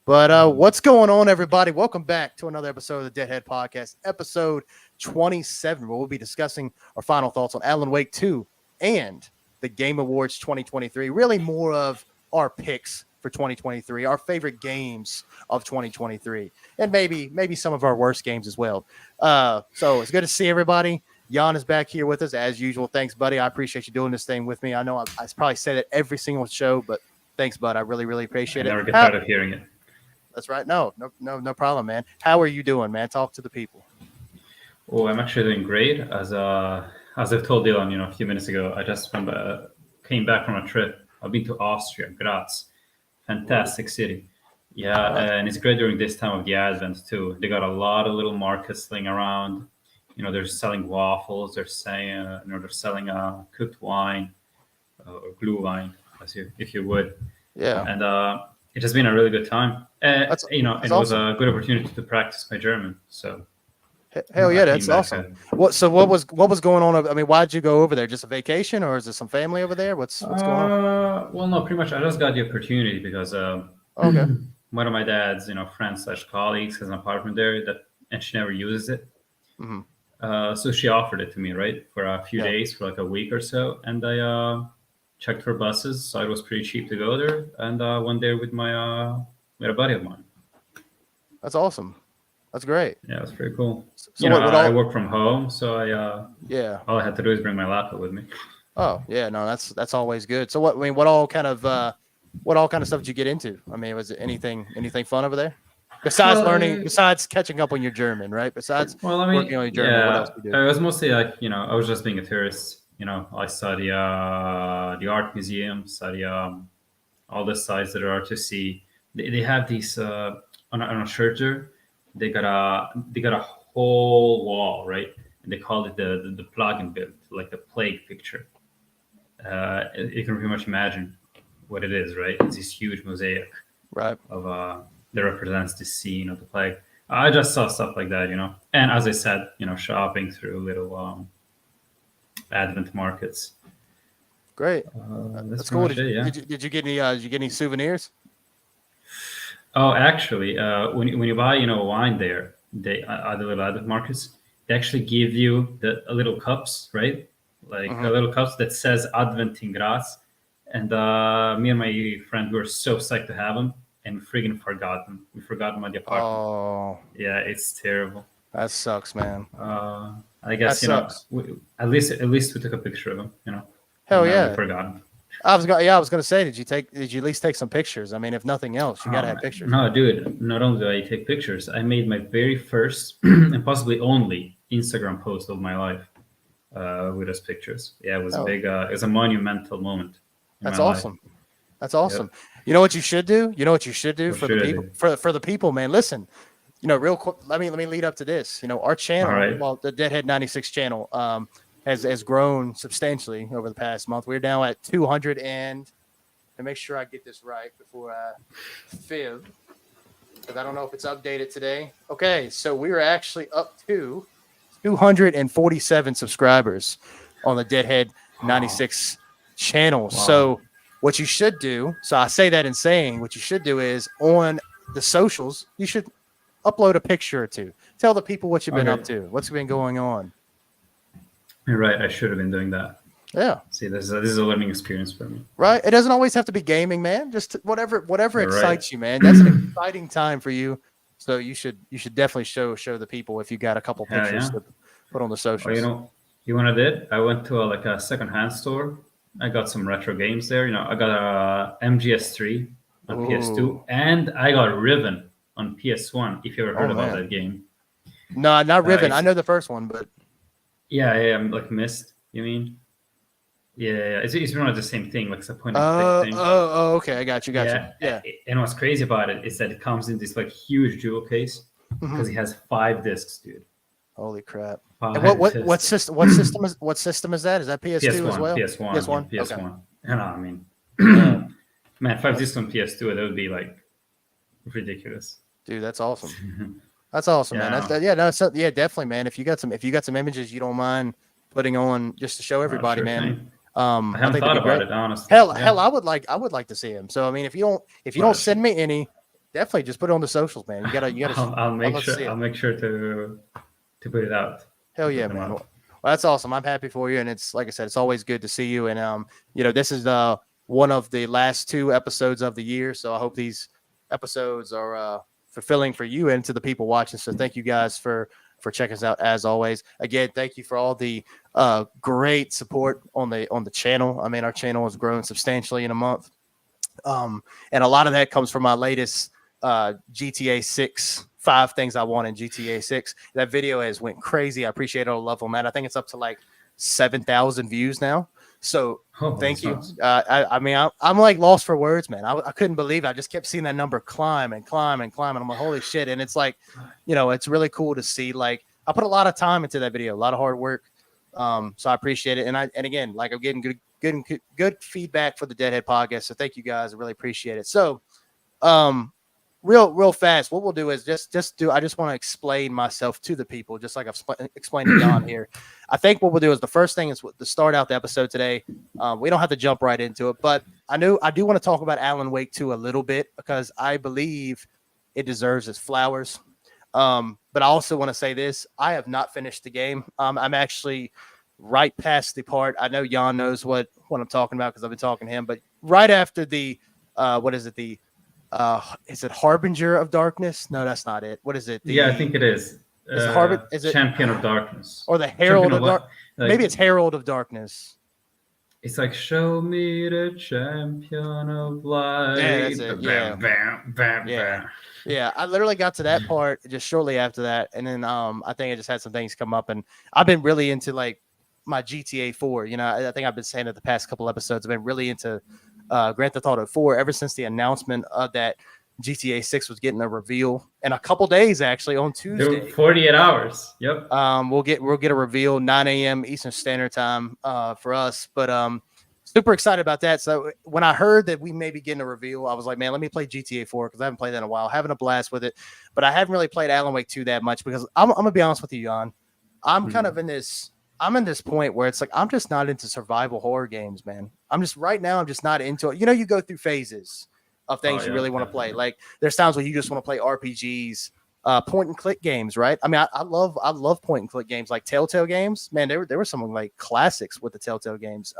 But what's going on, everybody? Welcome back to another episode of the Deadhead Podcast, episode 27, where we'll be discussing our final thoughts on Alan Wake 2 and the Game Awards 2023. Really more of our picks for 2023, our favorite games of 2023, and maybe some of our worst games as well. So it's good to see everybody. Jan is back here with us as usual. Thanks, buddy. I appreciate you doing this thing with me. I know I probably said it every single show, but thanks, bud. I really appreciate it. I never get tired of hearing it. That's right. No problem, man. How are you doing, man? Talk to the people. Oh, I'm actually doing great. As I've told Dylan, a few minutes ago, I just came back from a trip. I've been to Austria, Graz, fantastic city. Yeah, and it's great during this time of the Advent too. They got a lot of little markets laying around. They're selling waffles. They're saying, they're selling cooked wine or glue wine, if you would. Yeah. And it has been a really good time. It awesome. was a good opportunity to practice my German. So. Hell yeah, that's awesome. What was going on? I mean, why'd you go over there? Just a vacation, or is there some family over there? What's going on? Well, no, pretty much. I just got the opportunity because okay. One of my dad's, friends / colleagues has an apartment there and she never uses it. Mm-hmm. So she offered it to me, right, for a few days, for like a week or so, and I checked for buses, so it was pretty cheap to go there, and went there with a buddy of mine. That's awesome. That's great. Yeah, it's pretty cool. So I work from home, so all I had to do is bring my laptop with me. Oh yeah, no, that's always good. So what all kind of stuff did you get into? I mean, was it anything fun over there? Besides catching up on your German, right? Besides working on your German, what else did you do? It was mostly I was just being a tourist. I study the art museum, study all the sites that are to see. They have these on a church there. They got a whole wall, right? And they call it the Plagenbild, like the plague picture. You can pretty much imagine what it is, right? It's this huge mosaic, right, of that represents the scene of the plague. I just saw stuff like that, And as I said, shopping through little Advent markets. Great. That's cool. Did you get any souvenirs? Oh, actually, when you buy wine there, they at the little Advent markets, they actually give you a little cups, right? Like a little cups that says Advent in Graz. And me and my friend were so psyched to have them. And friggin' forgot them. We forgot them at the apartment. Oh, yeah, it's terrible. That sucks, man. I guess at least we took a picture of them. Hell yeah, we forgot them. I was gonna say, did you at least take some pictures? I mean, if nothing else, you gotta have pictures. No, dude. Not only do I take pictures, I made my very first and possibly only Instagram post of my life with those pictures. Yeah, it was big. It was a monumental moment. That's awesome. Life. That's awesome. Yep. You know what you should do? For the people, for the people, man. Listen, real quick. Let me lead up to this. Our channel, well, the Deadhead 96 channel, has grown substantially over the past month. We're now at 200 and make sure I get this right before I fib, because I don't know if it's updated today. Okay, so we're actually up to 247 subscribers on the Deadhead 96 channel. Wow. So what you should do, so I say that in saying, what you should do is on the socials, you should upload a picture or two. Tell the people what you've been up to, what's been going on. You're right. I should have been doing that. Yeah. See, this is a learning experience for me. Right. It doesn't always have to be gaming, man. Just whatever excites you, man. That's an exciting time for you. So you should definitely show the people if you got a couple pictures to put on the socials. Well, you want to did? I went to a secondhand store. I got some retro games there. I got a MGS3 on PS2, and I got Riven on PS1. If you ever heard about that game. No, not Riven. I know the first one, but yeah, like Myst. You mean? Yeah. It's one of the same thing, like it's a point and click thing. Oh, okay. I got you. Yeah. And what's crazy about it is that it comes in this like huge jewel case because it has 5 discs, dude. Holy crap! And what system is that? Is that PS2 as well? PS1. Okay. I mean, man, 5 discs on PS2, that would be like ridiculous. Dude, that's awesome. That's awesome, man. Definitely, man. If you got some images you don't mind putting on just to show everybody, man. I haven't thought about it, honestly. Hell, I would like to see him. So I mean, if you don't send me any, definitely just put it on the socials, man. You gotta. I'll make sure to put it out. Hell yeah, man. Well, that's awesome. I'm happy for you, and it's like I said, it's always good to see you. And this is one of the last 2 episodes of the year, so I hope these episodes are fulfilling for you and to the people watching. So thank you guys for checking us out as always. Again, thank you for all the great support on the channel. I mean, our channel has grown substantially in a month, and a lot of that comes from my latest GTA 6 5 things I want in GTA 6. That video has went crazy. I appreciate all the love on that. I think it's up to like 7,000 views now. So thank you. Nice. I mean, I'm like lost for words, man. I couldn't believe it. I just kept seeing that number climb and climb and climb. And I'm like, holy shit. And it's like, it's really cool to see. Like, I put a lot of time into that video, a lot of hard work. So I appreciate it. And again, like, I'm getting good feedback for the Deadhead podcast. So thank you guys. I really appreciate it. So, real fast, what we'll do is I just want to explain myself to the people, just like I've explained to Jan here. I think what we'll do is the first thing is to start out the episode today. We don't have to jump right into it, but I do want to talk about Alan Wake 2 a little bit because I believe it deserves its flowers. But I also want to say this: I have not finished the game. I'm actually right past the part. I know Jan knows what I'm talking about because I've been talking to him. But right after the is it Harbinger of Darkness? No, that's not it. What is it? I think it is. Is it Champion of Darkness? Or the Herald of Darkness? Maybe it's Herald of Darkness. It's like, show me the champion of light. Yeah, that's it. Yeah, I literally got to that part just shortly after that. And then I think I just had some things come up. And I've been really into like my GTA 4. I think I've been saying it the past couple episodes. I've been really into Grand Theft Auto 4 ever since the announcement of that GTA 6 was getting a reveal in a couple days, actually on Tuesday. 48 hours. Yep. We'll get a reveal 9 a.m. Eastern Standard Time for us, but super excited about that. So when I heard that we may be getting a reveal, I was like, man, let me play GTA 4 because I haven't played that in a while, having a blast with it. But I haven't really played Alan Wake 2 that much because I'm gonna be honest with you, Jan. I'm kind of in this point where it's like I'm just not into survival horror games, man. I'm just not into it. You go through phases of things you really want to play. Like there's times where you just want to play RPGs, point and click games, right? I mean, I love point and click games like Telltale games. Man, there were some like classics with the Telltale games,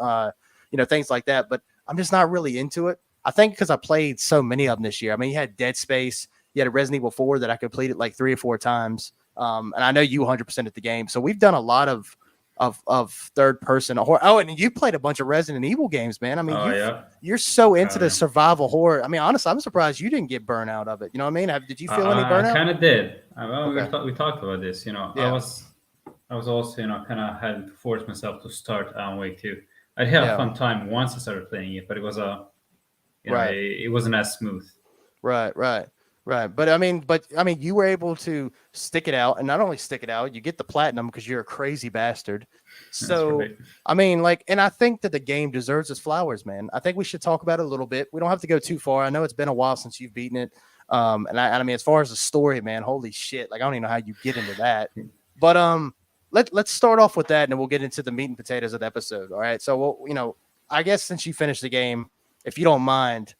things like that. But I'm just not really into it. I think because I played so many of them this year. I mean, you had Dead Space, you had a Resident Evil 4 that I completed like 3 or 4 times, and I know you 100% at the game. So we've done a lot of third person horror. Oh, and you played a bunch of Resident Evil games, man. I mean, you're so into the survival horror. I mean, honestly, I'm surprised you didn't get burnt out of it. You know what I mean? Did you feel any burnout? I kind of did. We talked about this. I was also kind of had to force myself to start Alan Wake 2. I had a fun time once I started playing it, but it was it wasn't as smooth. Right. But I mean, you were able to stick it out, and not only stick it out, you get the platinum because you're a crazy bastard. So, right. I mean, and I think that the game deserves its flowers, man. I think we should talk about it a little bit. We don't have to go too far. I know it's been a while since you've beaten it. And I mean, as far as the story, man, holy shit. Like, I don't even know how you get into that. But let's start off with that, and then we'll get into the meat and potatoes of the episode. All right. So, I guess since you finished the game, if you don't mind,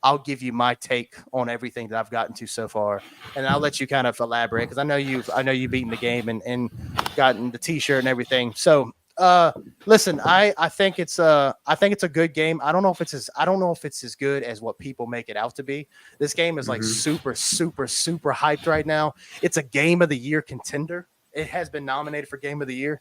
I'll give you my take on everything that I've gotten to so far, and I'll let you kind of elaborate because I know you've beaten the game and gotten the T-shirt and everything. So, listen, I think it's a good game. I don't know if it's as good as what people make it out to be. This game is like super, super, super hyped right now. It's a Game of the Year contender. It has been nominated for Game of the Year.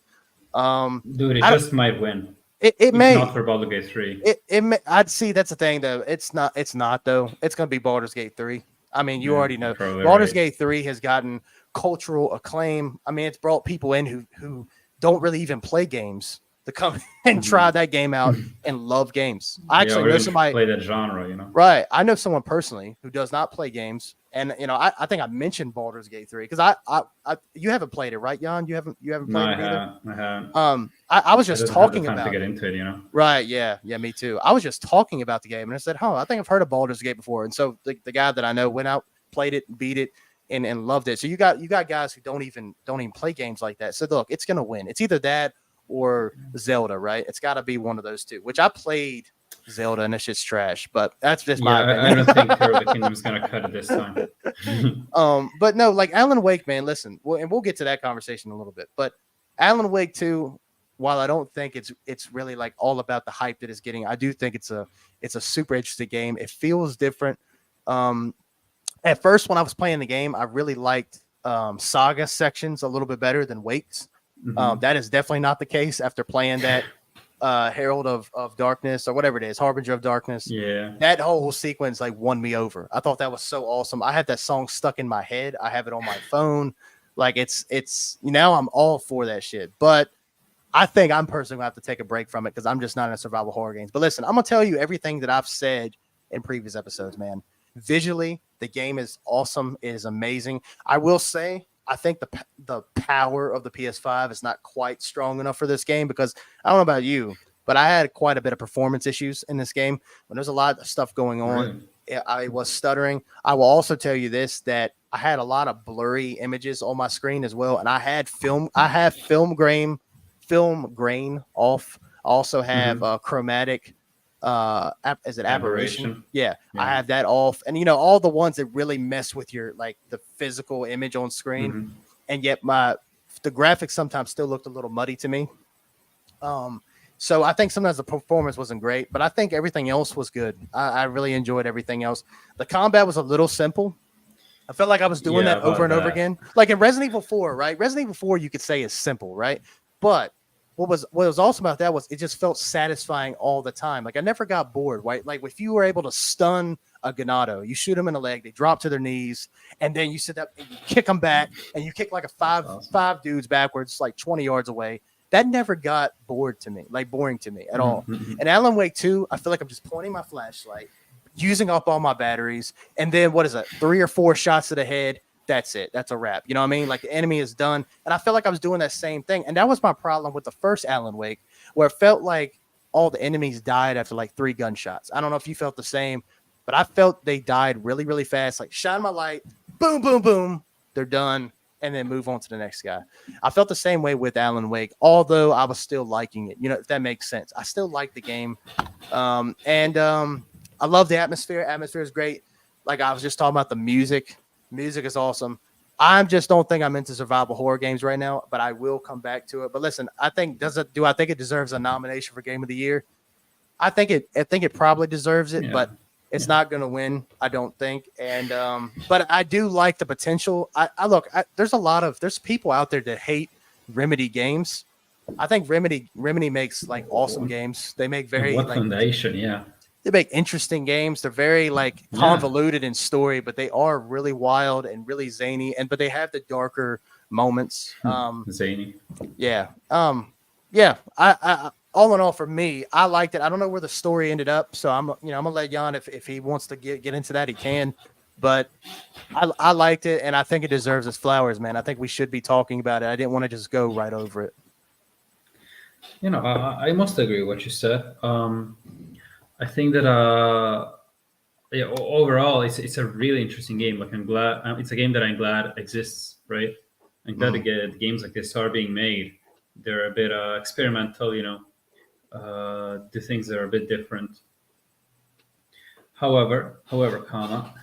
Dude, it just might win. It may not for Baldur's Gate 3. It may, I'd see that's the thing though. It's not though. It's gonna be Baldur's Gate 3. I mean, you already know Baldur's Gate 3 has gotten cultural acclaim. I mean, it's brought people in who don't really even play games to come and try that game out and love games. I actually know somebody play that genre, Right. I know someone personally who does not play games. And I think I mentioned Baldur's Gate 3 because I you haven't played it, right, Jan? You haven't played it either. I haven't. I was just talking about to get into it, Right? Yeah, me too. I was just talking about the game, and I said, I think I've heard of Baldur's Gate before. And so the guy that I know went out, played it, beat it, and loved it. So you got guys who don't even play games like that. So look, it's gonna win. It's either that or Zelda, right? It's got to be one of those two. Which I played Zelda and it's just trash, but that's just my opinion. I don't think Tears of the Kingdom is gonna cut it this time. But no, like Alan Wake, man. Listen, and we'll get to that conversation in a little bit. But Alan Wake 2, while I don't think it's really like all about the hype that it's getting, I do think it's a super interesting game. It feels different. At first, when I was playing the game, I really liked Saga sections a little bit better than Wake's. That is definitely not the case after playing that Herald of Darkness or whatever it is, Harbinger of Darkness. Yeah, that whole sequence like won me over. I thought that was so awesome. I had that song stuck in my head. I have it on my phone. Like it's now I'm all for that shit. But I think I'm personally gonna have to take a break from it because I'm just not into survival horror games. But listen, I'm gonna tell you everything that I've said in previous episodes, man. Visually, the game is awesome. It is amazing. I will say, I think the power of the PS5 is not quite strong enough for this game because I don't know about you, but I had quite a bit of performance issues in this game. When there's a lot of stuff going on, I was stuttering. I will also tell you this, that I had a lot of blurry images on my screen as well, and I have film grain off. I also have chromatic is it aberration? Yeah, I have that off, and all the ones that really mess with your like the physical image on screen, and yet the graphics sometimes still looked a little muddy to me. So I think sometimes the performance wasn't great, but I think everything else was good. I really enjoyed everything else. The combat was a little simple. I felt like I was doing that over and over again. Like in Resident Evil 4, right? Resident Evil 4 you could say is simple, right? But what was awesome about that was it just felt satisfying all the time. Like I never got bored, right? Like if you were able to stun a Ganado, you shoot them in the leg, they drop to their knees, and then you sit up and you kick them back, and you kick like five dudes backwards, like 20 yards away. That never got boring to me at all. And Alan Wake 2, I feel like I'm just pointing my flashlight, using up all my batteries, and then 3 or 4 shots to the head. That's it. That's a wrap. You know what I mean? Like the enemy is done. And I felt like I was doing that same thing. And that was my problem with the first Alan Wake, where it felt like all the enemies died after like 3 gunshots. I don't know if you felt the same, but I felt they died really, really fast. Like shine my light, boom, boom, boom. They're done. And then move on to the next guy. I felt the same way with Alan Wake, although I was still liking it. If that makes sense. I still like the game. And I love the atmosphere. Atmosphere is great. Like I was just talking about the music. Music is awesome. I just don't think I'm into survival horror games right now, but I will come back to it. But listen, I think it deserves a nomination for Game of the Year? I think it probably deserves it, but it's not going to win, I don't think. And but I do like the potential. There's people out there that hate Remedy games. I think Remedy makes like awesome games. They make very Foundation, they make interesting games. They're very like convoluted in story, but they are really wild and really zany. But they have the darker moments. Zany. Yeah. I all in all, for me, I liked it. I don't know where the story ended up, so I'm gonna let Jan if he wants to get into that, he can. But I liked it, and I think it deserves its flowers, man. I think we should be talking about it. I didn't want to just go right over it. I must agree with what you said. I think that overall it's a really interesting game. Like I'm glad it's a game that I'm glad exists, right? I'm glad to get games like this are being made. They're a bit experimental, do things that are a bit different. However, comma,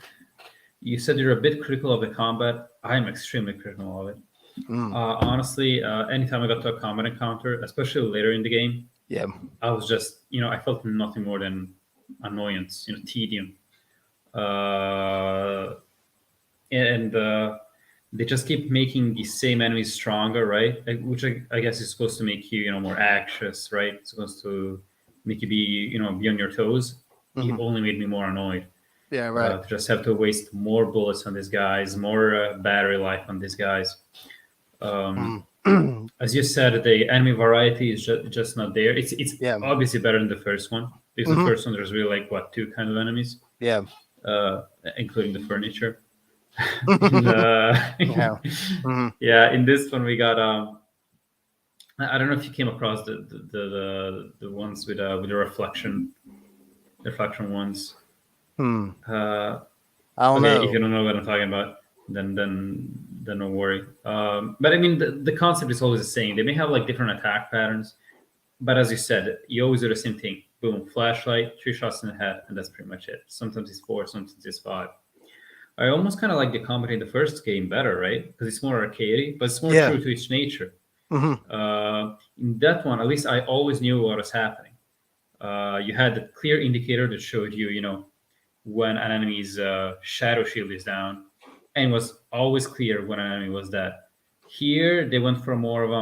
you said you're a bit critical of the combat. I'm extremely critical of it. Honestly, anytime I got to a combat encounter, especially later in the game, I was just, I felt nothing more than annoyance, tedium. And they just keep making the same enemies stronger, right? Which I guess is supposed to make you, more anxious, right? It's supposed to make you be on your toes. It only made me more annoyed. Yeah, right. To just have to waste more bullets on these guys, more battery life on these guys. As you said, the enemy variety is just not there. It's obviously better than the first one. Because the first one, there's really like 2 kind of enemies. Yeah. Including the furniture. In this one we got I don't know if you came across the ones with the reflection ones. I don't know. If you don't know what I'm talking about, then then no worry. But I mean, the concept is always the same. They may have like different attack patterns, but as you said, you always do the same thing. Boom, flashlight, 3 shots in the head, and that's pretty much it. Sometimes it's 4, sometimes it's 5. I almost kind of like the combat in the first game better, right? Because it's more arcadey, but it's more true to its nature. In that one, at least I always knew what was happening. You had the clear indicator that showed you, you know, when an enemy's shadow shield is down, and it was always clear when an enemy was dead. Here, they went for more of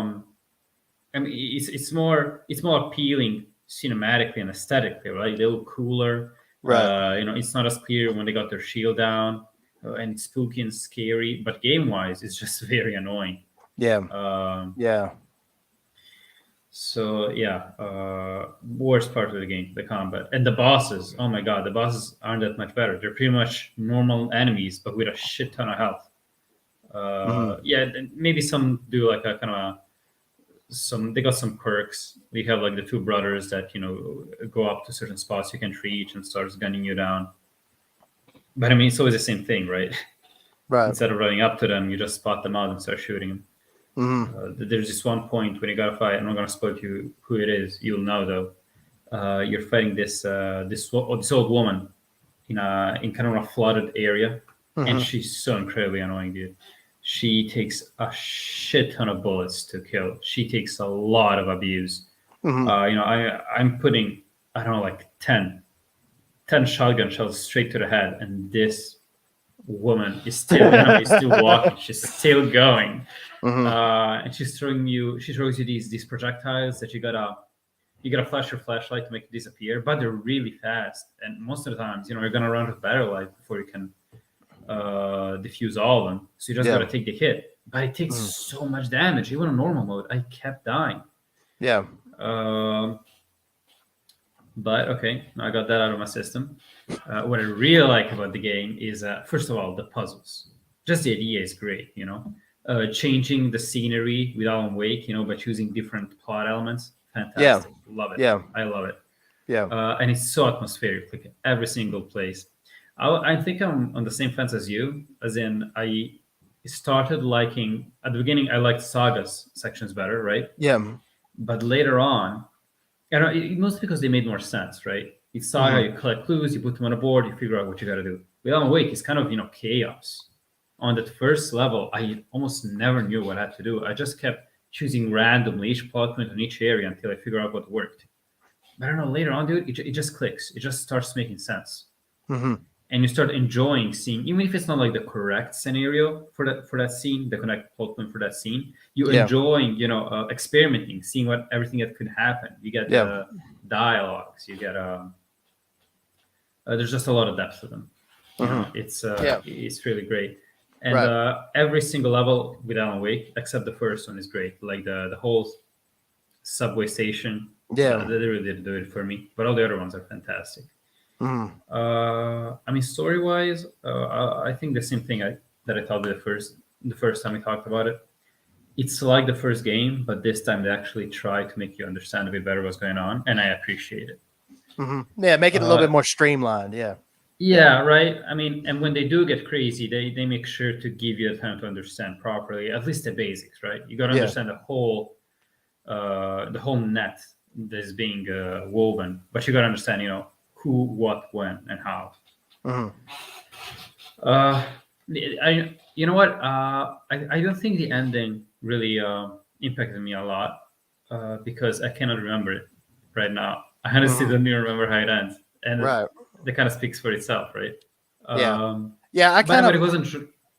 I mean, it's more appealing cinematically and aesthetically, right? They look cooler. Right. You know, it's not as clear when they got their shield down, and it's spooky and scary. But game-wise, it's just very annoying. Yeah. Yeah. So yeah, worst part of the game, the combat and the bosses. Oh my god, the bosses aren't that much better. They're pretty much normal enemies, but with a shit ton of health. Yeah, maybe some do like a kind of they got some perks. We have like the 2 brothers that, you know, go up to certain spots you can't reach and starts gunning you down. But I mean, it's always the same thing, right? Right. Instead of running up to them, you just spot them out and start shooting them. There's this one point when you gotta fight. I'm not gonna spoil you who it is. You'll know though. You're fighting this old woman in kind of a flooded area, and she's so incredibly annoying, dude. She takes a shit ton of bullets to kill. She takes a lot of abuse. You know, I'm putting, I don't know, like 10 shotgun shells straight to the head, and this woman is still walking. She's still going. And she throws you these projectiles that you gotta flash your flashlight to make it disappear, but they're really fast. And most of the times, you know, you're gonna run out of battery life before you can diffuse all of them. So you just gotta take the hit. But it takes so much damage. Even on normal mode, I kept dying. Yeah. But okay, I got that out of my system. What I really like about the game is, first of all, the puzzles. Just the idea is great, you know. Changing the scenery with Alan Wake, you know, by choosing different plot elements. Fantastic. Love it. Yeah. I love it. Yeah. And it's so atmospheric, like every single place. I think I'm on the same fence as you, as in I started liking, at the beginning, I liked Saga's sections better, right? Yeah. But later on, mostly because they made more sense, right? It's Saga, you collect clues, you put them on a board, you figure out what you got to do. With Alan Wake, it's kind of, you know, chaos. On that first level, I almost never knew what I had to do. I just kept choosing randomly each plot point on each area until I figured out what worked. But I don't know, later on, dude, it just clicks. It just starts making sense. And you start enjoying seeing, even if it's not like the correct scenario for that scene, the correct plot point for that scene, you're enjoying, you know, experimenting, seeing everything that could happen. You get dialogues, you get there's just a lot of depth to them. You know, it's really great. And every single level with Alan Wake, except the first one, is great. Like the whole subway station, they really did do it for me. But all the other ones are fantastic. I mean, story-wise, I think the same thing that I thought the first time we talked about it. It's like the first game, but this time they actually try to make you understand a bit better what's going on, and I appreciate it. Yeah, make it a little bit more streamlined. Yeah, right. I mean, and when they do get crazy, they make sure to give you the time to understand properly, at least the basics, right? You got to understand the whole net that's being woven, but you got to understand, you know, who, what, when, and how. You know what? I don't think the ending really impacted me a lot because I cannot remember it right now. I honestly don't even remember how it ends, and that kind of speaks for itself, right? I kind of. But it wasn't.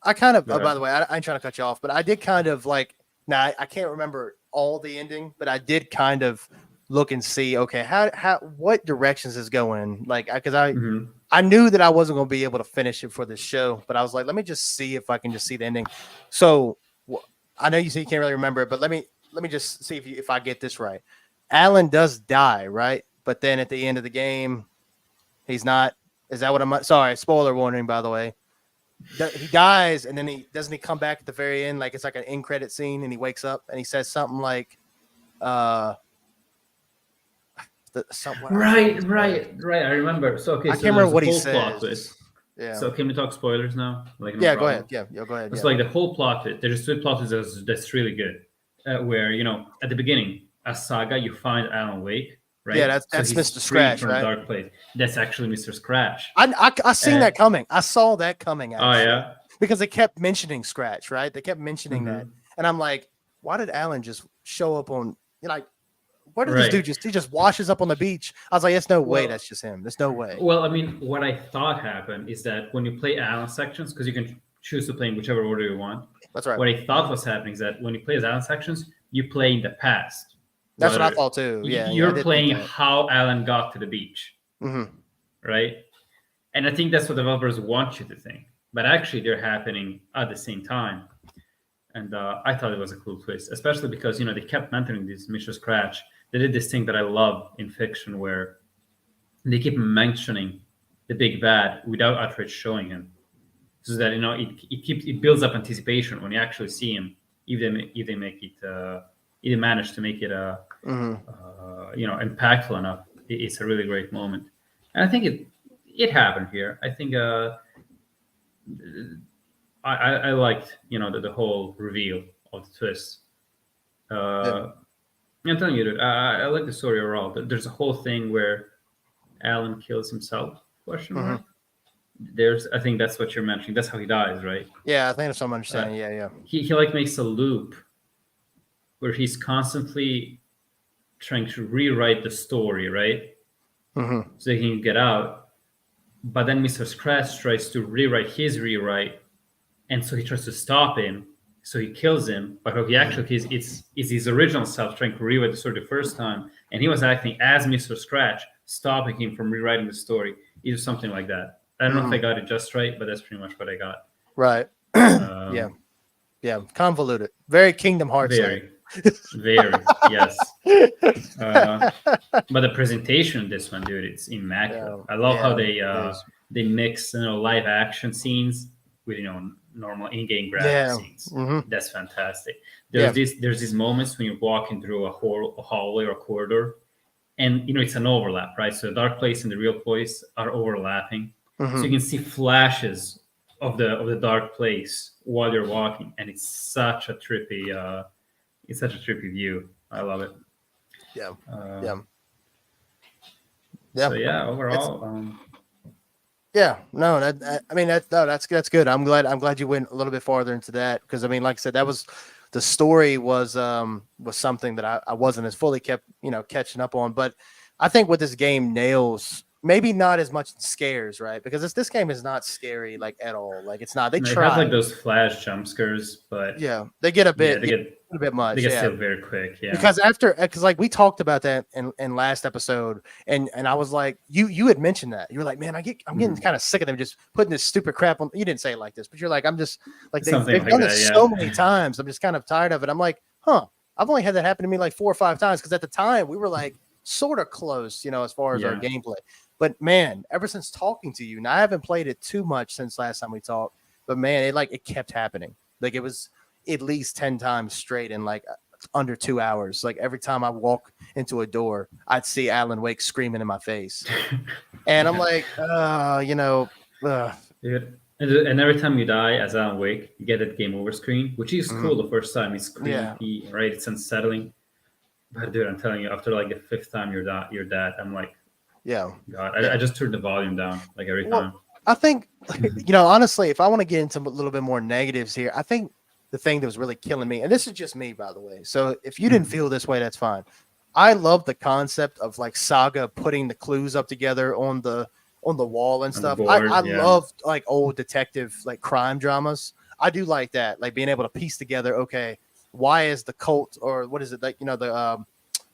I kind of. Oh, by the way, I ain't trying to cut you off, but I did kind of like. Now I can't remember all the ending, but I did kind of look and see. Okay, how what directions is going? Like, because I knew that I wasn't going to be able to finish it for this show, but I was like, let me just see if I can just see the ending. So I know you say you can't really remember it, but let me just see if I get this right. Alan does die, right? But then at the end of the game, he's not. Is that what I'm? Sorry, spoiler warning, by the way. He dies, and then he come back at the very end, like it's like an end credit scene, and he wakes up and he says something like, Right. I remember. So okay, I can't remember what he says. Yeah. So can we talk spoilers now? Like, no problem. Go ahead. Yeah, go ahead. It's like the whole plot. There's two plot that's really good. Where at the beginning, as Saga, you find Alan Wake, right? Yeah, that's so Mr. Scratch, from right? the dark place. That's actually Mr. Scratch. I seen that coming. I saw that coming. Actually. Oh yeah, because they kept mentioning Scratch, right? They kept mentioning that, and I'm like, why did Alan just show up on? Like, what did this dude he just washes up on the beach? I was like, there's no way that's just him. There's no way. Well, I mean, what I thought happened is that when you play Alan sections, because you can choose to play in whichever order you want. That's right. What I thought was happening is that when you play as Alan sections, you play in the past. That's what I thought too. Yeah, you're playing how Alan got to the beach, right? And I think that's what developers want you to think, but actually they're happening at the same time. And I thought it was a cool twist, especially because they kept mentioning this Mr. Scratch. They did this thing that I love in fiction, where they keep mentioning the big bad without outright showing him, so that it builds up anticipation when you actually see him. If they make it, if they manage to make it impactful enough, it's a really great moment. And I think it happened here. I think I liked the whole reveal of the twist. I'm telling you, dude, I like the story overall. There's a whole thing where Alan kills himself? Question mark. I think that's what you're mentioning. That's how he dies, right? Yeah, I think that's what I'm understanding. Yeah. He like makes a loop where he's constantly trying to rewrite the story, right? So he can get out. But then Mr. Scratch tries to rewrite his rewrite, and so he tries to stop him. So he kills him, but what he actually kills it's his original self trying to rewrite the story the first time, and he was acting as Mr. Scratch, stopping him from rewriting the story. It was something like that. I don't know if I got it just right, but that's pretty much what I got. Right. Yeah. Convoluted. Very Kingdom Hearts. Very, yes. But the presentation of this one, dude, it's immaculate. I love how they mix live action scenes with normal in-game graphic scenes. That's fantastic. There's these moments when you're walking through a hallway or a corridor, and it's an overlap, right? So the dark place and the real place are overlapping, so you can see flashes of the dark place while you're walking, and it's such a trippy view. I love it. So yeah, overall. That's good. I'm glad you went a little bit farther into that, because I mean, like I said, that was the story was something that I wasn't as fully catching up on. But I think what this game nails, maybe not as much scares, right? Because this game is not scary like at all. Like it's not. They try have like those flash jump scares, but they get a bit. They get a bit much. They get still very quick. Yeah. Because like we talked about that in last episode, and I was like, you had mentioned that you were like, man, I'm getting kind of sick of them just putting this stupid crap on. You didn't say it like this, but you're like, I'm just like they've done this so many times. I'm just kind of tired of it. I'm like, I've only had that happen to me like 4 or 5 times, because at the time we were like sort of close, as far as our gameplay. But man, ever since talking to you, now I haven't played it too much since last time we talked, but man, it kept happening. Like it was at least 10 times straight in like under 2 hours. Like every time I walk into a door, I'd see Alan Wake screaming in my face. And I'm like, And every time you die as Alan Wake, you get that game over screen, which is cool the first time. It's creepy, right? It's unsettling. But dude, I'm telling you, after like the 5th time you're dead, I'm like, God, I just turned the volume down like every time. I think, honestly, if I want to get into a little bit more negatives here, I think the thing that was really killing me, and this is just me, by the way, so if you didn't feel this way, that's fine. I love the concept of like Saga putting the clues up together on the wall and stuff. I love like old detective like crime dramas. I do like that, like being able to piece together, okay, why is the cult, or what is it, like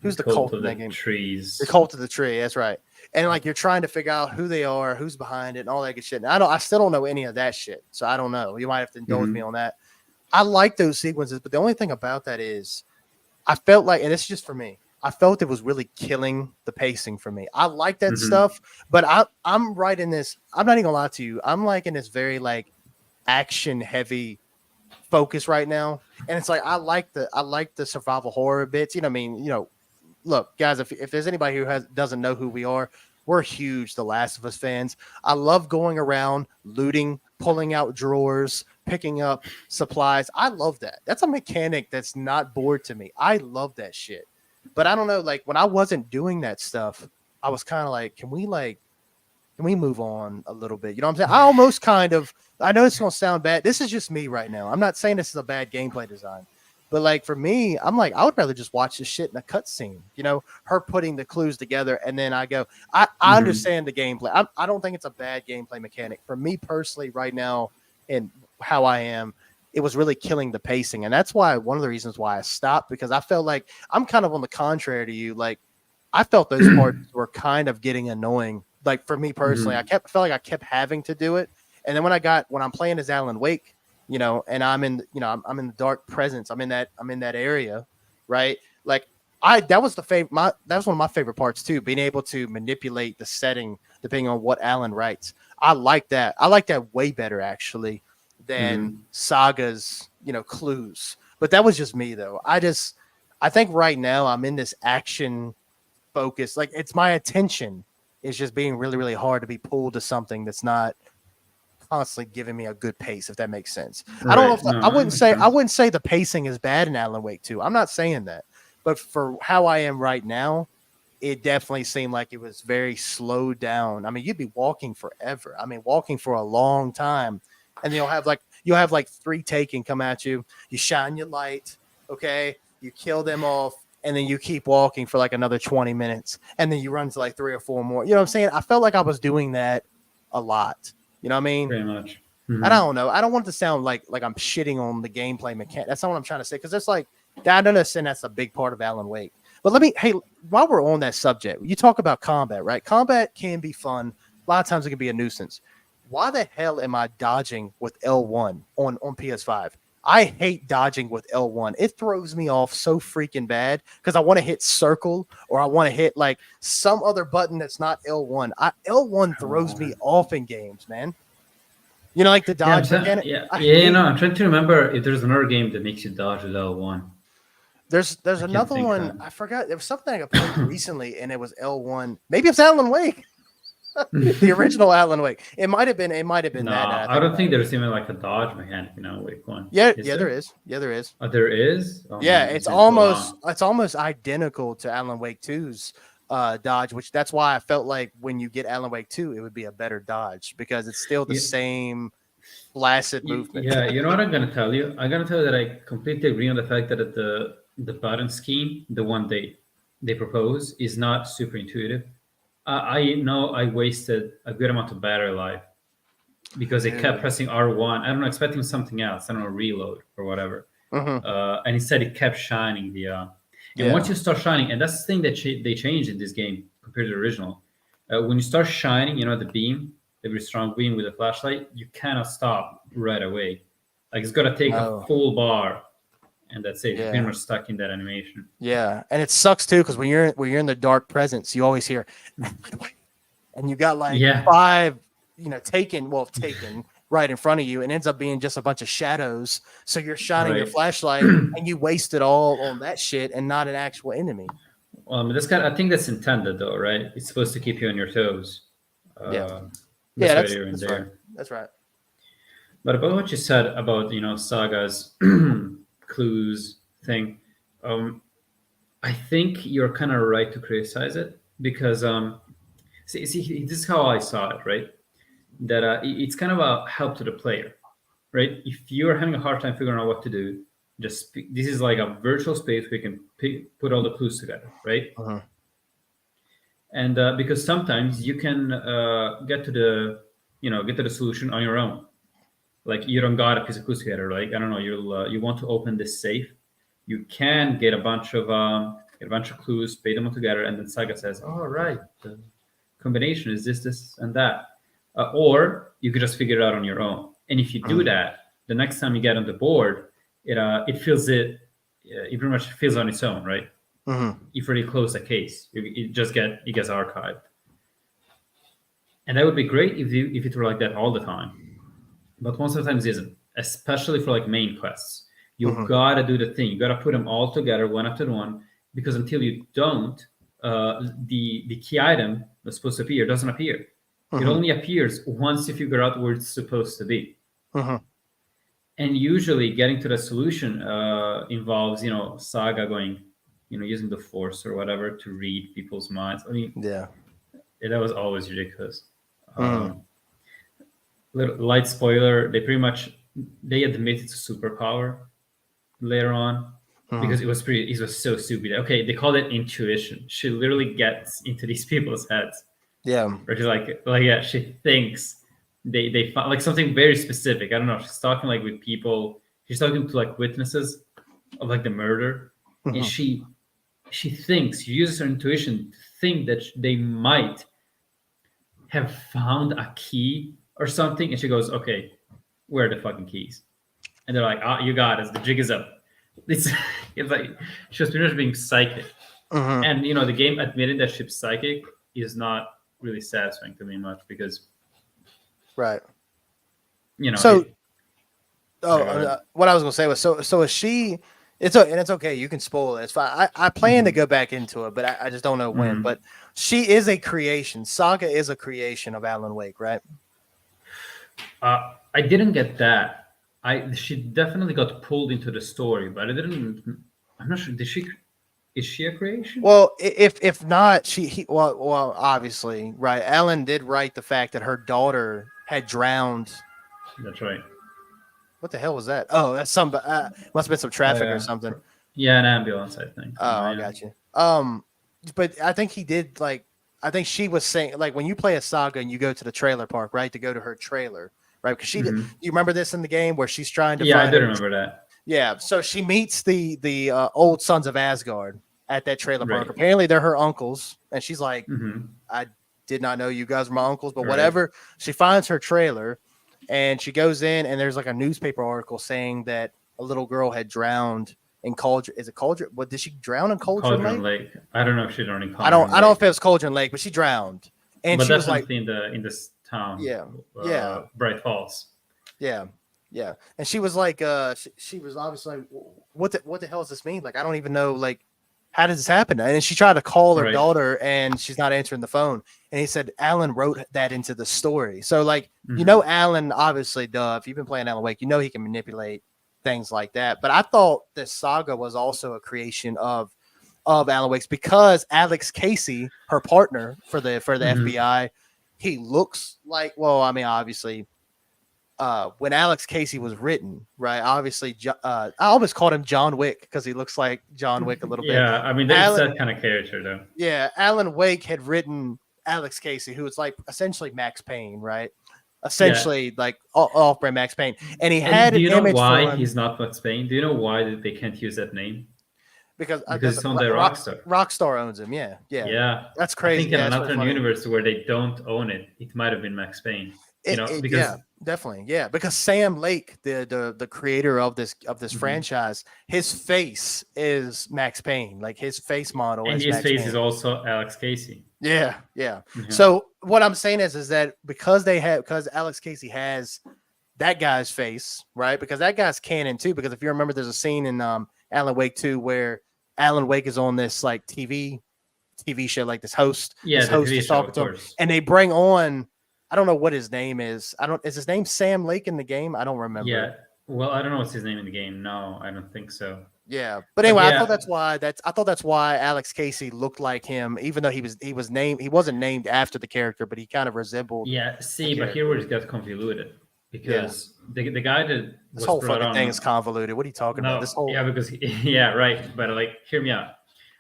who's the cult in that game? Trees. The cult of the tree. That's right. And like you're trying to figure out who they are, who's behind it, and all that good shit. And I still don't know any of that shit, so I don't know. You might have to indulge me on that. I like those sequences, but the only thing about that is, I felt like, and it's just for me, I felt it was really killing the pacing for me. I like that stuff, but I'm right in this. I'm not even gonna lie to you. I'm like in this very like action heavy focus right now, and it's like I like the survival horror bits. You know what I mean? Look, guys, if there's anybody who doesn't know who we are, we're huge The Last of Us fans. I love going around looting, pulling out drawers, picking up supplies. I love that. That's a mechanic that's not bored to me. I love that shit. But I don't know, like when I wasn't doing that stuff, I was kind of like, can we move on a little bit? You know what I'm saying? I almost kind of, I know it's going to sound bad. This is just me right now. I'm not saying this is a bad gameplay design, but like for me, I'm like, I would rather just watch this shit in a cutscene, you know, her putting the clues together. And then I go, I understand the gameplay. I don't think it's a bad gameplay mechanic for me personally right now. And how I am, it was really killing the pacing. And that's why one of the reasons why I stopped, because I felt like I'm kind of on the contrary to you. Like I felt those parts were kind of getting annoying. Like for me personally, I felt like I kept having to do it. And then when I'm playing as Alan Wake, you know, and I'm in the dark presence. I'm in that area, right? Like that was one of my favorite parts too, being able to manipulate the setting depending on what Alan writes. I like that. I like that way better actually than Saga's, you know, clues. But that was just me though. I think right now I'm in this action focus. Like it's my attention is just being really, really hard to be pulled to something that's not constantly giving me a good pace, if that makes sense. Right. I don't know if I wouldn't say the pacing is bad in Alan Wake 2. I'm not saying that. But for how I am right now, it definitely seemed like it was very slowed down. I mean, you'd be walking forever. I mean, walking for a long time. And you'll have like 3 taken come at you. You shine your light, okay? You kill them off. And then you keep walking for like another 20 minutes. And then you run to like 3 or 4 more. You know what I'm saying? I felt like I was doing that a lot. You know what I mean? Pretty much. I don't know. I don't want it to sound like I'm shitting on the gameplay mechanic. That's not what I'm trying to say. Because it's like, I understand that's a big part of Alan Wake. But while we're on that subject, you talk about combat, right? Combat can be fun. A lot of times it can be a nuisance. Why the hell am I dodging with L1 on PS5? I hate dodging with L1. It throws me off so freaking bad because I want to hit circle or I want to hit like some other button that's not L1. L1 throws me off in games, man. You know, like the dodge mechanic. I'm trying to remember if there's another game that makes you dodge with L1. There's another one. I forgot. There was something I played recently, and it was L1. Maybe it's Alan Wake. The original Alan Wake. It might have been no, that. I don't think there's even like a dodge mechanic in Alan Wake 1. Yeah, there is. Yeah, there is. Oh, there is? Oh, yeah, it's almost identical to Alan Wake 2's dodge, which that's why I felt like when you get Alan Wake 2, it would be a better dodge because it's still the same flaccid movement. Yeah, you know what I'm gonna tell you? I'm gonna tell you that I completely agree on the fact that the button scheme, the one they propose, is not super intuitive. I know I wasted a good amount of battery life because I kept pressing R1. I don't know, expecting something else. I don't know, reload or whatever. And instead, it kept shining and once you start shining, and that's the thing that they changed in this game compared to the original. When you start shining, you know, the beam, the very strong beam with a flashlight, you cannot stop right away. Like it's got to take a full bar. And that's it. You're pretty much stuck in that animation. Yeah, and it sucks too because when you're in the dark presence, you always hear, and you got like 5, taken right in front of you, and ends up being just a bunch of shadows. So you're shining your flashlight, and you waste it all on that shit, and not an actual enemy. Well, I mean, I think that's intended though, right? It's supposed to keep you on your toes. That's right. That's right. But about what you said about Saga's clues thing, I think you're kind of right to criticize it because see, this is how I saw it, right? That it's kind of a help to the player, right? If you're having a hard time figuring out what to do, this is like a virtual space where you can put all the clues together, right? And because sometimes you can get to the solution on your own. Like you don't got a piece of clues together. Like I don't know, you want to open this safe. You can get a bunch of clues, pay them all together, and then Saga says, "Oh right, the combination is this, and that." Or you could just figure it out on your own. And if you do that, the next time you get on the board, it pretty much fills on its own, right? You've already closed the case. It gets archived, and that would be great if it were like that all the time. But most of the times it isn't, especially for like main quests. You've got to do the thing. You got to put them all together one after one, because until you don't, the key item that's supposed to appear doesn't appear. It only appears once you figure out where it's supposed to be. And usually getting to the solution involves, Saga going, using the Force or whatever to read people's minds. I mean, that was always ridiculous. Little light spoiler: they admitted to superpower later on because it was so stupid. Okay, they called it intuition. She literally gets into these people's heads. Yeah, or she's like she thinks they found like something very specific. I don't know. She's talking like with people. She's talking to like witnesses of like the murder, and she uses her intuition to think that they might have found a key or something, and she goes, "Okay, where are the fucking keys?" And they're like, "Ah, you got us. The jig is up." It's like she was pretty much being psychic, and the game admitting that she's psychic is not really satisfying to me much because, right. So, what I was gonna say was, so is she? And it's okay. You can spoil it. It's fine. I plan to go back into it, but I just don't know when. But she is a creation. Saga is a creation of Alan Wake, right? I didn't get that. She definitely got pulled into the story, but I didn't. I'm not sure. Is she a creation? Well, if not, well, obviously, right. Alan did write the fact that her daughter had drowned. That's right. What the hell was that? Oh, that's some must have been some traffic or something. Yeah, an ambulance, I think. Oh, I got you. But I think he did I think she was saying when you play a Saga and you go to the trailer park, right, to go to her trailer, right? Because she did. You remember this in the game where she's trying to? Yeah, I do remember that. Yeah, so she meets the old Sons of Asgard at that trailer park. Right. Apparently, they're her uncles, and she's like, "I did not know you guys were my uncles, but whatever." She finds her trailer, and she goes in, and there's like a newspaper article saying that a little girl had drowned in Cauldron. Is it Cauldron? What did she drown in Cauldron Lake? I don't know if she drowned in Cauldron. I don't know if it was Cauldron Lake, but she drowned, and but she was like in this town. Yeah, Bright Falls. Yeah. Yeah, and she was like, she was obviously like, what the hell does this mean? Like, I don't even know, like, how does this happen? And she tried to call her daughter, and she's not answering the phone. And he said Alan wrote that into the story. So, like, Alan obviously, if you've been playing Alan Wake, he can manipulate things like that. But I thought this Saga was also a creation of Alan Wake's because Alex Casey, her partner for the FBI, he looks like, well, I mean, obviously. When Alex Casey was written, right? Obviously, I almost called him John Wick because he looks like John Wick a little bit. Yeah, I mean, that's that kind of character, though. Yeah, Alan Wake had written Alex Casey, who was like essentially Max Payne, right? Essentially, like off-brand Max Payne, and he had. Do you know why he's not Max Payne? Do you know why they can't use that name? Because it's owned by Rockstar. Rockstar owns him. Yeah. That's crazy. I think in another universe where they don't own it, it might have been Max Payne. Definitely. Yeah. Because Sam Lake, the creator of this franchise, his face is Max Payne. Like his face model and his face is also Alex Casey. Yeah. So what I'm saying is that because Alex Casey has that guy's face, right? Because that guy's canon too. Because if you remember, there's a scene in Alan Wake 2 where Alan Wake is on this like TV show, like this host. Yeah, this host is talking to him, and they bring on. I don't know what his name is. Is his name Sam Lake in the game? I don't remember. Yeah. Well, I don't know what's his name in the game. No, I don't think so. Yeah. But anyway, I thought that's why Alex Casey looked like him, even though he wasn't named after the character, but he kind of resembled. Yeah. See, but here where it got convoluted because the guy that this whole fucking thing is convoluted. What are you talking about? This whole right. But like, hear me out.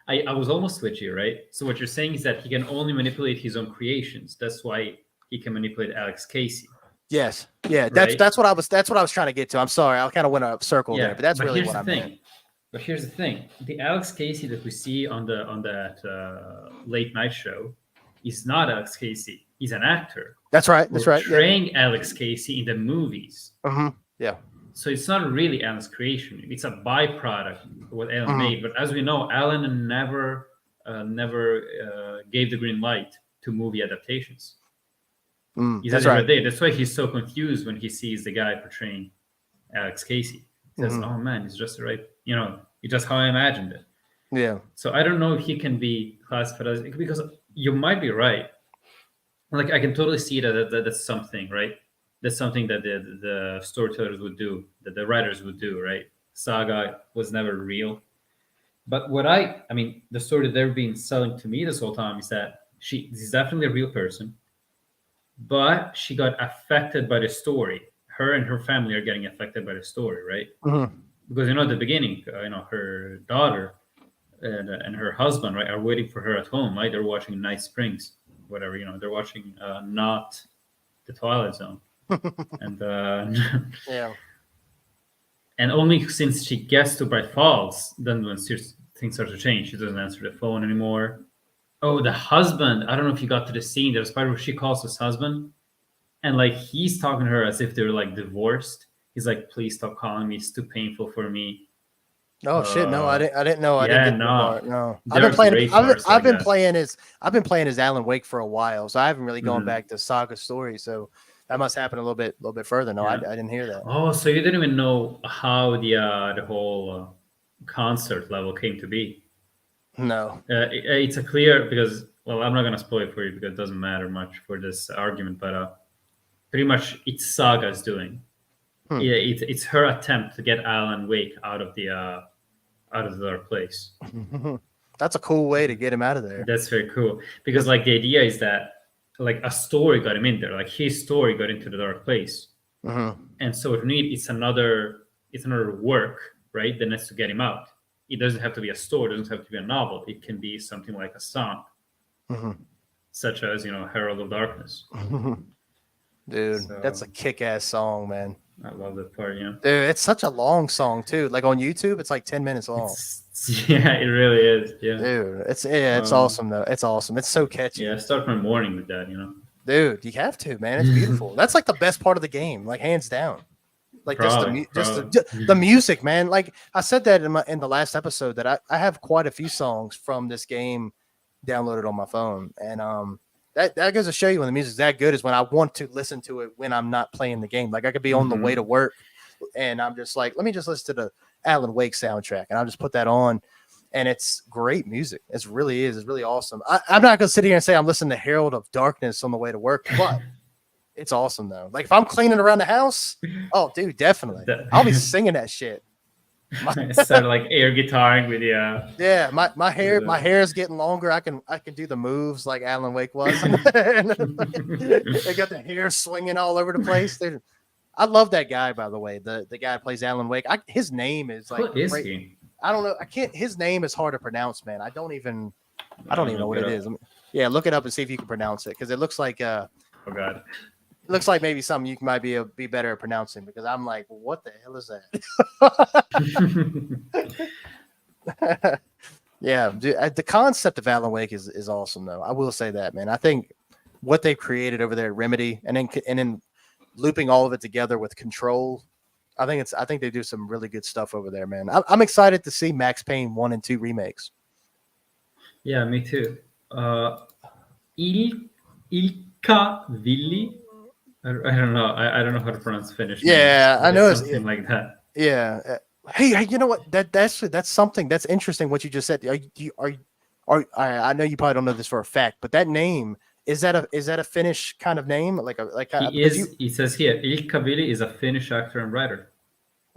I was almost with you, right? So what you're saying is that he can only manipulate his own creations. That's why he can manipulate Alex Casey. Yes. Yeah. That's what I was trying to get to. I'm sorry. I kind of went a circle there, but that's really what I meant. But here's the thing: the Alex Casey that we see on that late night show is not Alex Casey. He's an actor. That's right. We're portraying Alex Casey in the movies. Yeah. So it's not really Alan's creation. It's a byproduct of what Alan made. But as we know, Alan never gave the green light to movie adaptations. That's right. That's why he's so confused when he sees the guy portraying Alex Casey. He says, "Oh man, it's just right. It's just how I imagined it." Yeah. So I don't know if he can be classified as, because you might be right. like I can totally see that's something, right? That's something that the storytellers would do, that the writers would do, right? Saga was never real. But what I mean, the story that they've been selling to me this whole time is that she's definitely a real person, but she got affected by the story. Her and her family are getting affected by the story, right? Mm-hmm. Because at the beginning, her daughter and her husband, right, are waiting for her at home, right? They're watching Night Springs, whatever, they're watching not the Twilight Zone, and Yeah. and only since she gets to Bright Falls, then when things start to change, she doesn't answer the phone anymore. Oh, the husband! I don't know if you got to the scene. There's part where she calls his husband, and like he's talking to her as if they're like divorced. He's like, "Please stop calling me. It's too painful for me." Oh shit! No, I didn't know. I Yeah, didn't get no. part. No, There are great parts I've been like that. playing as Alan Wake for a while, so I haven't really gone Mhm. back to Saga story. So that must happen a little bit further. No, I Yeah. didn't hear that. Oh, so you didn't even know how the whole concert level came to be? No. It's a clear because well, I'm not gonna spoil it for you because it doesn't matter much for this argument, but pretty much it's Saga's doing. Hmm. It's her attempt to get Alan Wake out of the dark place. That's a cool way to get him out of there. That's very cool because like the idea is that like a story got him in there, like his story got into the dark place, and so it's another work, right? That needs to get him out. It doesn't have to be a story, it doesn't have to be a novel. It can be something like a song, such as Herald of Darkness. Dude, that's a kick-ass song, man. I love that part. Yeah, dude, it's such a long song too. Like on YouTube, it's like 10 minutes long. Yeah, it really is. Yeah, dude, it's awesome though. It's awesome. It's so catchy. Yeah, I start my morning with that. Dude, you have to, man. It's beautiful. That's like the best part of the game, like hands down. Like probably. The music, man. Like I said that in the last episode that I have quite a few songs from this game downloaded on my phone, and that goes to show you when the music's that good is when I want to listen to it when I'm not playing the game. Like I could be on the way to work, and I'm just like, let me just listen to the Alan Wake soundtrack, and I'll just put that on. And it's great music. It really is. It's really awesome. I'm not going to sit here and say I'm listening to Herald of Darkness on the way to work, but it's awesome, though. Like, if I'm cleaning around the house, oh, dude, definitely. I'll be singing that shit. Start like air guitaring with you. Yeah, my hair is getting longer. I can do the moves like Alan Wake was. They got the hair swinging all over the place. Dude, I love that guy, by the way. The guy who plays Alan Wake. His name is like. What is he? I don't know. I can't. His name is hard to pronounce, man. I don't even know what it is. Yeah, look it up and see if you can pronounce it because it looks like. Oh God. It looks like maybe something you might be better at pronouncing because I'm like, what the hell is that? Yeah, dude, the concept of Alan Wake is awesome though. I will say that, man. I think what they've created over there at Remedy and then looping all of it together with Control. I think they do some really good stuff over there, man. I'm excited to see Max Payne 1 and 2 remakes. Yeah, me too. Ilkka-Villi. I don't know. I don't know how to pronounce Finnish. Yeah, I know it's something like that. Yeah. Hey, you know what? That's something that's interesting. What you just said. I know you probably don't know this for a fact, but that name is that a Finnish kind of name? He says here, Ilkka-Villi is a Finnish actor and writer.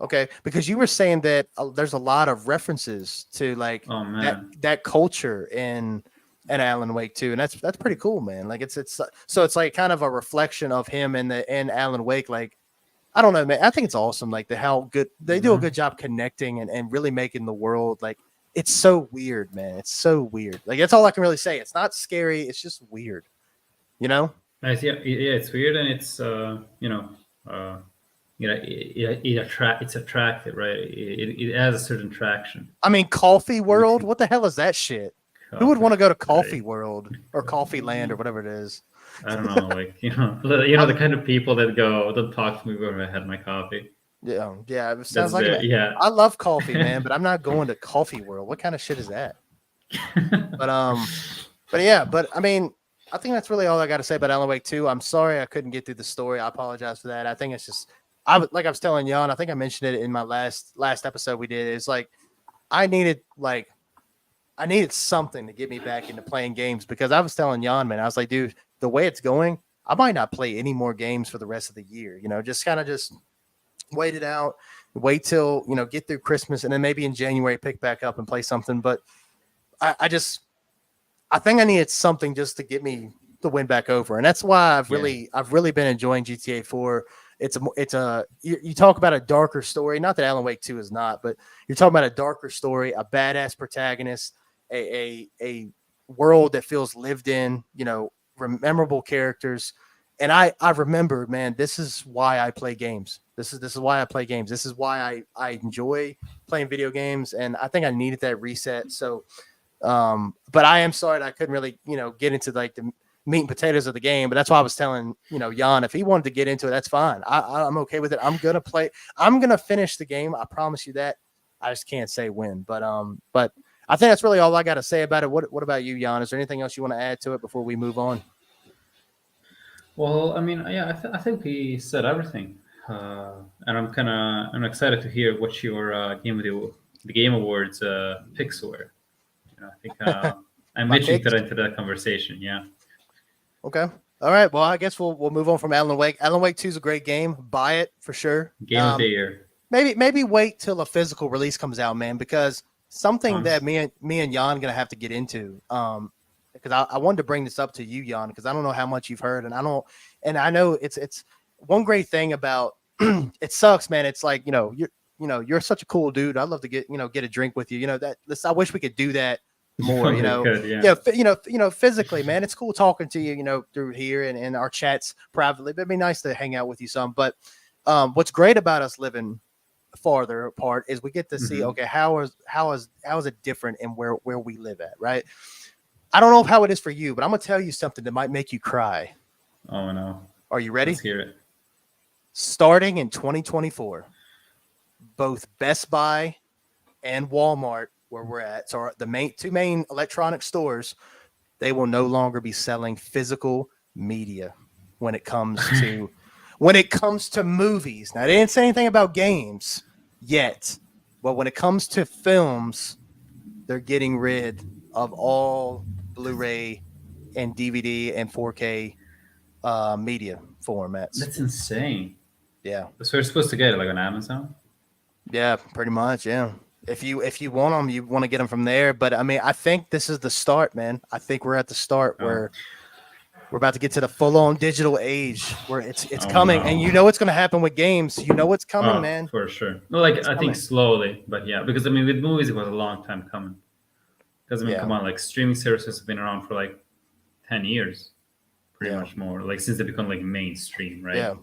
Okay, because you were saying that there's a lot of references to like that culture in Alan Wake too, and that's pretty cool, man. Like it's like kind of a reflection of him in Alan Wake. Like I don't know, man. I think it's awesome. Like how good they do a good job connecting and really making the world like it's so weird, man. It's so weird. Like that's all I can really say. It's not scary. It's just weird. You know? Yeah, it's weird and it's it's attractive, right? It has a certain traction. I mean, Coffee World. What the hell is that shit? Who would want to go to Coffee World or Coffee Land or whatever it is? I don't know, like the kind of people that go, don't talk to me when I had my coffee. Yeah. It sounds like it. Yeah. I love coffee, man, but I'm not going to Coffee World. What kind of shit is that? but I mean, I think that's really all I got to say about Alan Wake 2. I'm sorry I couldn't get through the story. I apologize for that. I think it's just, like I was telling Jan, I think I mentioned it in my last episode we did. It's like I needed something to get me back into playing games because I was telling Jan, man, I was like, dude, the way it's going, I might not play any more games for the rest of the year. Just kind of just wait it out, wait till get through Christmas, and then maybe in January pick back up and play something. But I think I needed something just to get me the win back over, and that's why I've really been enjoying GTA 4. You talk about a darker story. Not that Alan Wake 2 is not, but you're talking about a darker story, a badass protagonist, a world that feels lived in. Memorable characters. And I remember, man, this is why I play games. This is why I play games. This is why I enjoy playing video games. And I think I needed that reset. So, but I am sorry that I couldn't really, get into like the meat and potatoes of the game. But that's why I was telling, Jan, if he wanted to get into it, that's fine. I'm okay with it. I'm going to play. I'm going to finish the game. I promise you that. I just can't say when. But I think that's really all I got to say about it. What about you, Jan? Is there anything else you want to add to it before we move on? Well, I mean, yeah, I think we said everything, and I'm excited to hear what your the Game Awards picks were. I think I'm itching to enter that conversation. Yeah. Okay. All right. Well, I guess we'll move on from Alan Wake. Alan Wake 2 is a great game. Buy it for sure. Game of the year. Maybe wait till a physical release comes out, man, because something that me and Jan gonna have to get into. Because I wanted to bring this up to you, Jan, because I don't know how much you've heard, and I know it's one great thing about it sucks, man. It's like you're such a cool dude. I'd love to get a drink with you. I wish we could do that more. Physically, man. It's cool talking to you, through here and in our chats privately. But it'd be nice to hang out with you some. But what's great about us living farther apart is we get to see how is it different in where we live at, right? I don't know how it is for you, but I'm going to tell you something that might make you cry. Oh, no. Are you ready? Let's hear it. Starting in 2024, both Best Buy and Walmart, where we're at, so the two main electronic stores, they will no longer be selling physical media when it comes to movies. Now, they didn't say anything about games yet, but when it comes to films, they're getting rid of all Blu-ray and DVD and 4K media formats. That's insane. Yeah. So we're supposed to get it like on Amazon? Yeah, pretty much. Yeah. If you want them, you want to get them from there. But I mean, I think this is the start, man. I think we're at the start where we're about to get to the full-on digital age where it's coming, and it's going to happen with games. It's coming, man. For sure. No, I think slowly, but yeah, because I mean, with movies, it was a long time coming. Because I mean, come on, like streaming services have been around for like 10 years, pretty much more. Like since they become like mainstream, right?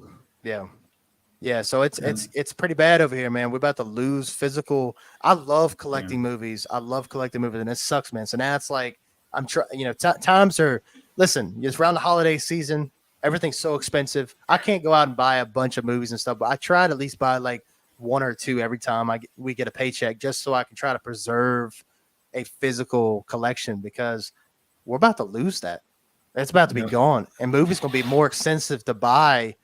Yeah. So it's pretty bad over here, man. We're about to lose physical. I love collecting movies. And it sucks, man. So now it's like I'm trying. Times are. Listen, it's around the holiday season. Everything's so expensive. I can't go out and buy a bunch of movies and stuff, but I try to at least buy like one or two every time we get a paycheck, just so I can try to preserve a physical collection, because we're about to lose that. It's about to be gone, and movies going to be more expensive to buy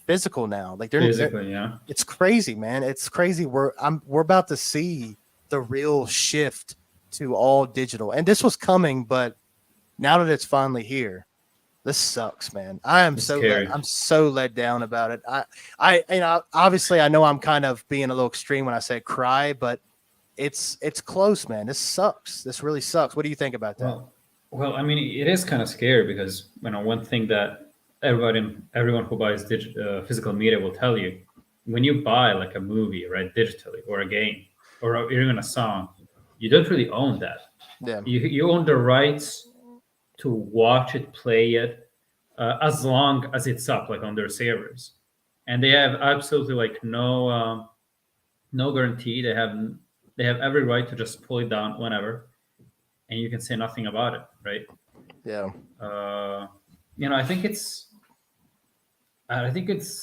physical now. Like it's crazy, man. It's crazy. We're about to see the real shift to all digital, and this was coming, but now that it's finally here, this sucks, man. I'm so let down about it. I obviously I know I'm kind of being a little extreme when I say cry, but it's close, man. This sucks. This really sucks. What do you think about that? Well, I mean, it is kind of scary because one thing that everyone who buys physical media will tell you, when you buy like a movie, right, digitally, or a game, or even a song, you don't really own that. Yeah. You own the rights to watch it, play it, as long as it's up, like on their servers, and they have absolutely like no guarantee. They have every right to just pull it down whenever, and you can say nothing about it, right? Yeah. I think it's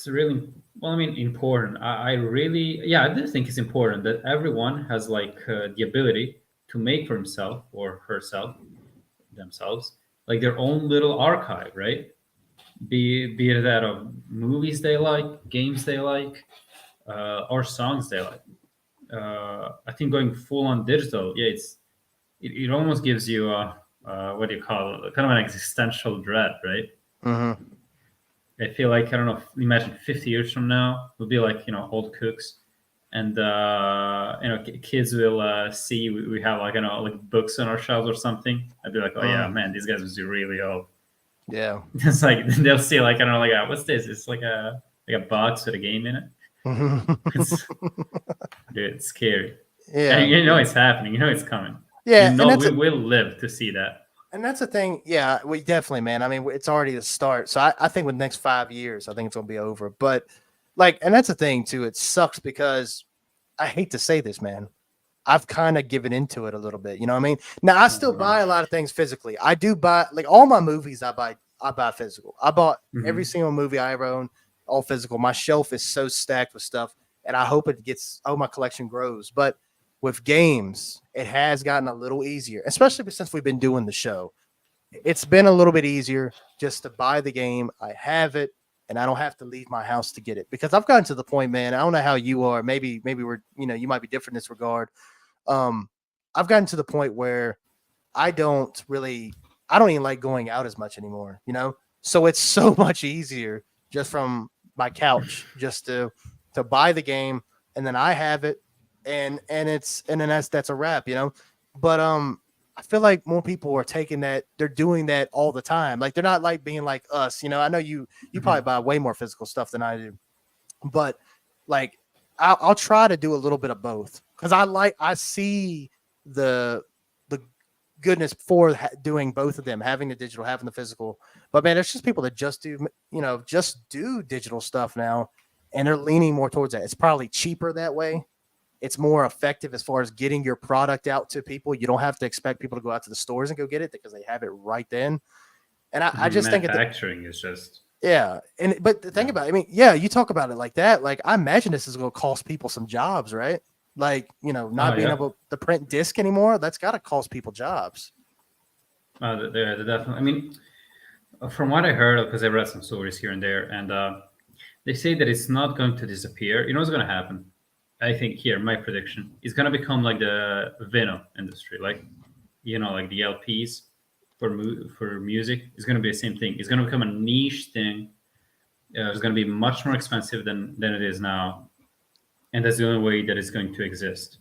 really important. I do think it's important that everyone has like the ability to make for himself or herself themselves like their own little archive, right? Be it that of movies they like, games they like, or songs they like. I think going full on digital, it almost gives you what do you call it? Kind of an existential dread, right? Mm-hmm. I feel like, I don't know, imagine 50 years from now, we'll be like, old cooks. And, kids will see we have like, like books on our shelves or something. I'd be like, oh, yeah, man, these guys are really old. Yeah. It's like, they'll see like, I don't know, like, what's this? It's like a box with a game in it. It's, dude, it's scary. Yeah. And it's happening. It's coming. Yeah. And We will live to see that. And that's the thing. Yeah, we definitely, man. I mean, it's already the start. So I think with the next 5 years, I think it's going to be over. But and that's the thing too. It sucks because I hate to say this, man. I've kind of given into it a little bit. You know what I mean? Now I still buy a lot of things physically. I do buy like all my movies. I buy physical. I bought every single movie I ever owned, all physical. My shelf is so stacked with stuff, and I hope my collection grows. But with games, it has gotten a little easier, especially since we've been doing the show. It's been a little bit easier just to buy the game. I have it, and I don't have to leave my house to get it because I've gotten to the point, man. I don't know how you are. Maybe we're, you might be different in this regard. I've gotten to the point where I don't even like going out as much anymore, So it's so much easier just from my couch just to buy the game, and then I have it, and then that's a wrap, But I feel like more people are taking that, they're doing that all the time. Like they're not like being like us, I know you probably buy way more physical stuff than I do, but like I'll try to do a little bit of both because I see the goodness for doing both of them, having the digital, having the physical. But man, there's just people that just do digital stuff now, and they're leaning more towards that. It's probably cheaper that way. It's more effective as far as getting your product out to people. You don't have to expect people to go out to the stores and go get it because they have it right then. And I just think manufacturing is just. Yeah. But think about it. I mean, yeah, you talk about it like that. Like, I imagine this is going to cost people some jobs, right? Like, not being able to print disc anymore, that's got to cost people jobs. They're definitely. I mean, from what I heard, because I read some stories here and there, and they say that it's not going to disappear. You know what's going to happen? I think here, my prediction, is going to become like the vinyl industry, like, like the LPs for music. Is going to be the same thing. It's going to become a niche thing. It's going to be much more expensive than it is now, and that's the only way that it's going to exist.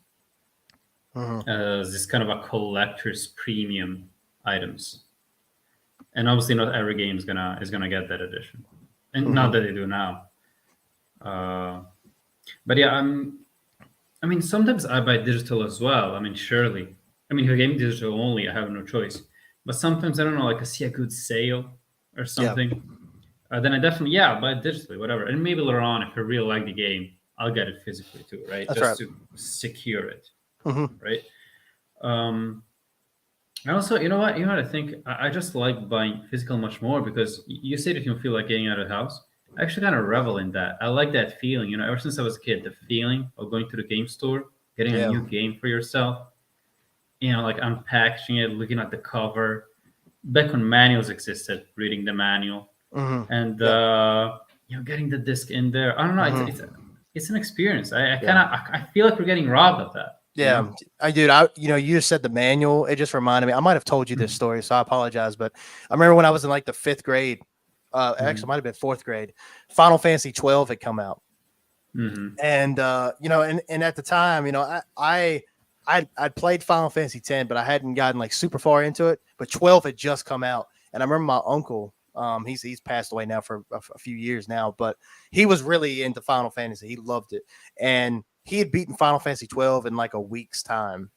This kind of a collector's premium items, and obviously not every game is gonna get that edition, and not that they do now. But yeah, I mean, sometimes I buy digital as well. I mean, surely. I mean, if a game digital only, I have no choice. But sometimes, I don't know, like I see a good sale or something. Yeah. Then I definitely, I'll buy it digitally, whatever. And maybe later on, if I really like the game, I'll get it physically too, right? That's just to secure it, right? And also, you know what I think? I just like buying physical much more because you say that you don't feel like getting out of the house. I actually kind of revel in that. I like that feeling, ever since I was a kid, the feeling of going to the game store, getting a new game for yourself, like unpackaging it, looking at the cover. Back when manuals existed, reading the manual, and getting the disc in there. I don't know. It's an experience. I feel like we're getting robbed of that. Yeah, I do. You just said the manual. It just reminded me. I might have told you this story, so I apologize. But I remember when I was in like the 5th grade. Actually, it might have been 4th grade. Final Fantasy 12 had come out, and and at the time, I'd played Final Fantasy 10, but I hadn't gotten like super far into it. But 12 had just come out, and I remember my uncle. He's passed away now for a few years now, but he was really into Final Fantasy. He loved it, and he had beaten Final Fantasy 12 in like a week's time,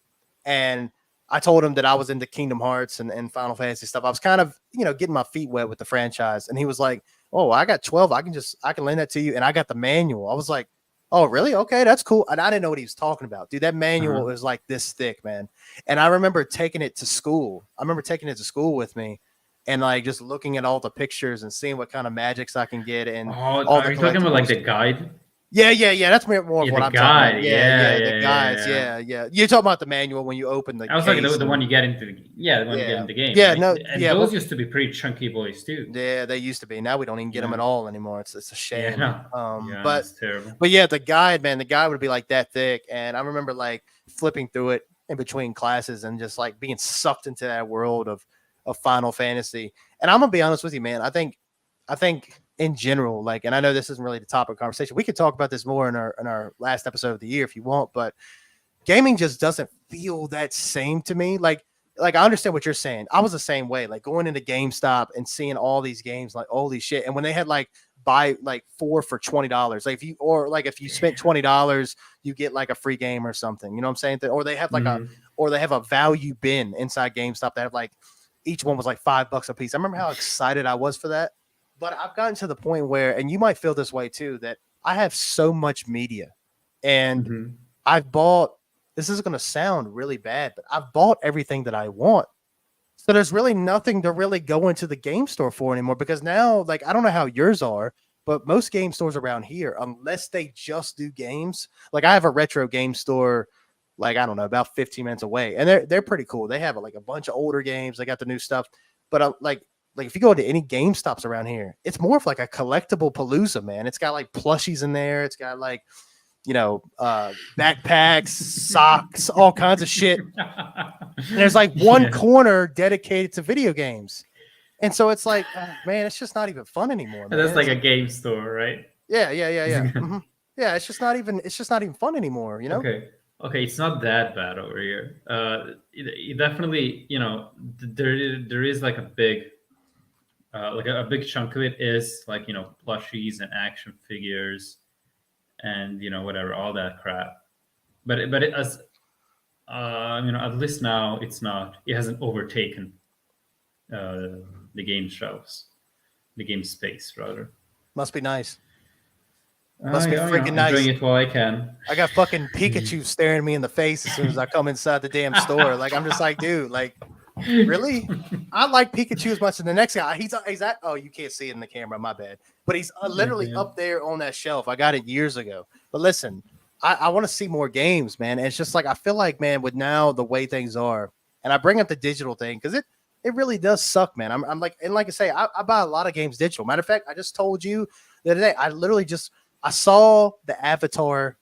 and I told him that I was into Kingdom Hearts and Final Fantasy stuff. I was kind of, getting my feet wet with the franchise. And he was like, "Oh, I got 12. I can lend that to you." And I got the manual. I was like, "Oh, really? Okay, that's cool." And I didn't know what he was talking about. Dude, that manual was like this thick, man. And I remember taking it to school. With me and like just looking at all the pictures and seeing what kind of magics I can get. And are you talking about like the guide? Yeah. That's more of what I'm talking about. The guides. Yeah. You're talking about the manual when you open the. I was talking the one you get into the game. Yeah, right? Those used to be pretty chunky boys too. Yeah, they used to be. Now we don't even get them at all anymore. It's a shame. But that's terrible. But yeah, the guide would be like that thick, and I remember like flipping through it in between classes and just like being sucked into that world of Final Fantasy. And I'm gonna be honest with you, man. I think I think in general, like, and I know this isn't really the topic of conversation. We could talk about this more in our last episode of the year if you want, but gaming just doesn't feel that same to me. Like I understand what you're saying. I was the same way. Like going into GameStop and seeing all these games, like holy shit. And when they had like buy like 4 for $20, like if you spent $20, you get like a free game or something. You know what I'm saying? Or they have like a value bin inside GameStop that have like each one was like $5 a piece. I remember how excited I was for that. But I've gotten to the point where, and you might feel this way too, that I have so much media, and I've bought. This is going to sound really bad, but I've bought everything that I want. So there's really nothing to really go into the game store for anymore, because now, like, I don't know how yours are, but most game stores around here, unless they just do games, like I have a retro game store, like, I don't know, about 15 minutes away. And they're pretty cool. They have like a bunch of older games. They got the new stuff. But like if you go to any Game Stops around here, it's more of like a collectible palooza, man. It's got like plushies in there. It's got like, backpacks, socks, all kinds of shit. And there's like one corner dedicated to video games. And so it's like, man, it's just not even fun anymore, man. That's like a game store, right? Yeah. Yeah, it's just not even fun anymore, you know? Okay, it's not that bad over here. It definitely, there is like a big big chunk of it is like, plushies and action figures and whatever, all that crap. But it as at least now it hasn't overtaken the game shelves, the game space rather. Must be nice. Must be freaking nice. Enjoying it while I can. I got fucking Pikachu staring me in the face as soon as I come inside the damn store. Like, I'm just like, dude, like, really? I like Pikachu as much as the next guy. He's at, oh, you can't see it in the camera, my bad. But he's literally up there on that shelf. I got it years ago. But listen, I want to see more games, man. And it's just like, I feel like, man, with now the way things are, and I bring up the digital thing because it really does suck, man. I'm like, and like I say, I buy a lot of games digital. Matter of fact, I just told you the other day, I saw the Avatar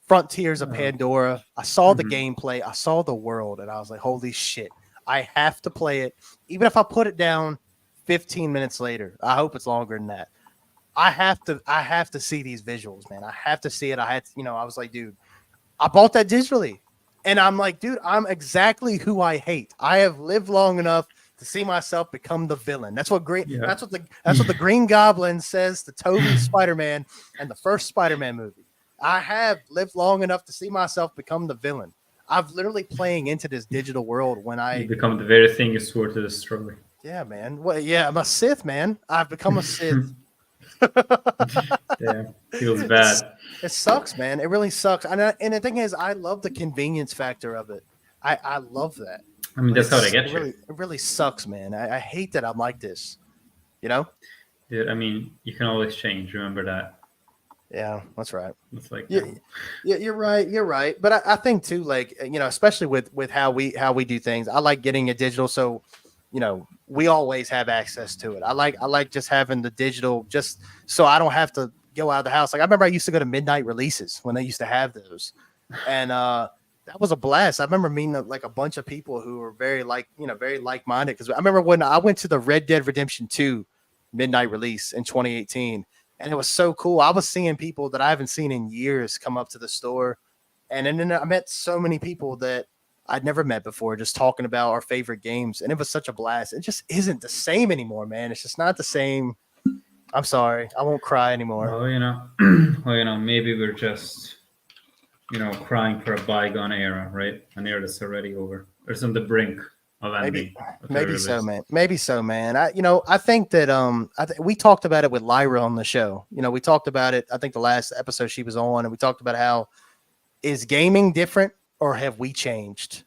Frontiers of Pandora. I saw the gameplay. I saw the world. And I was like, holy shit, I have to play it. Even if I put it down 15 minutes later, I hope it's longer than that. I have to see these visuals, man. I have to see it. I was like, dude, I bought that digitally. And I'm like, dude, I'm exactly who I hate. I have lived long enough to see myself become the villain. That's what that's what the Green Goblin says to Tobey Spider-Man and the first Spider-Man movie. I have lived long enough to see myself become the villain. I've literally playing into this digital world when you become the very thing you swore to destroy. Yeah, man. Well, yeah, I'm a Sith, man. I've become a Sith. Damn, feels bad. It sucks, man. It really sucks. And the thing is, I love the convenience factor of it. I love that. I mean, that's how they get you. It really sucks, man. I hate that I'm like this. You know? Dude, I mean, you can always change. Remember that. Yeah, that's right. It's like yeah, you're right. You're right. But I think too, like, especially with how we do things, I like getting it digital. So, we always have access to it. I like just having the digital, just so I don't have to go out of the house. Like, I remember I used to go to midnight releases when they used to have those, and that was a blast. I remember meeting like a bunch of people who were very like-minded. Because I remember when I went to the Red Dead Redemption 2 midnight release in 2018, and it was so cool. I was seeing people that I haven't seen in years come up to the store, and then I met so many people that I'd never met before, just talking about our favorite games, and it was such a blast. It just isn't the same anymore, man. It's just not the same. I'm sorry, I won't cry anymore. Well, maybe we're just, crying for a bygone era, right? An era that's already over. Or on the brink of ending. Maybe so, man. Maybe so, man. I think that we talked about it with Lyra on the show. We talked about it. I think the last episode she was on, and we talked about how is gaming different. Or have we changed?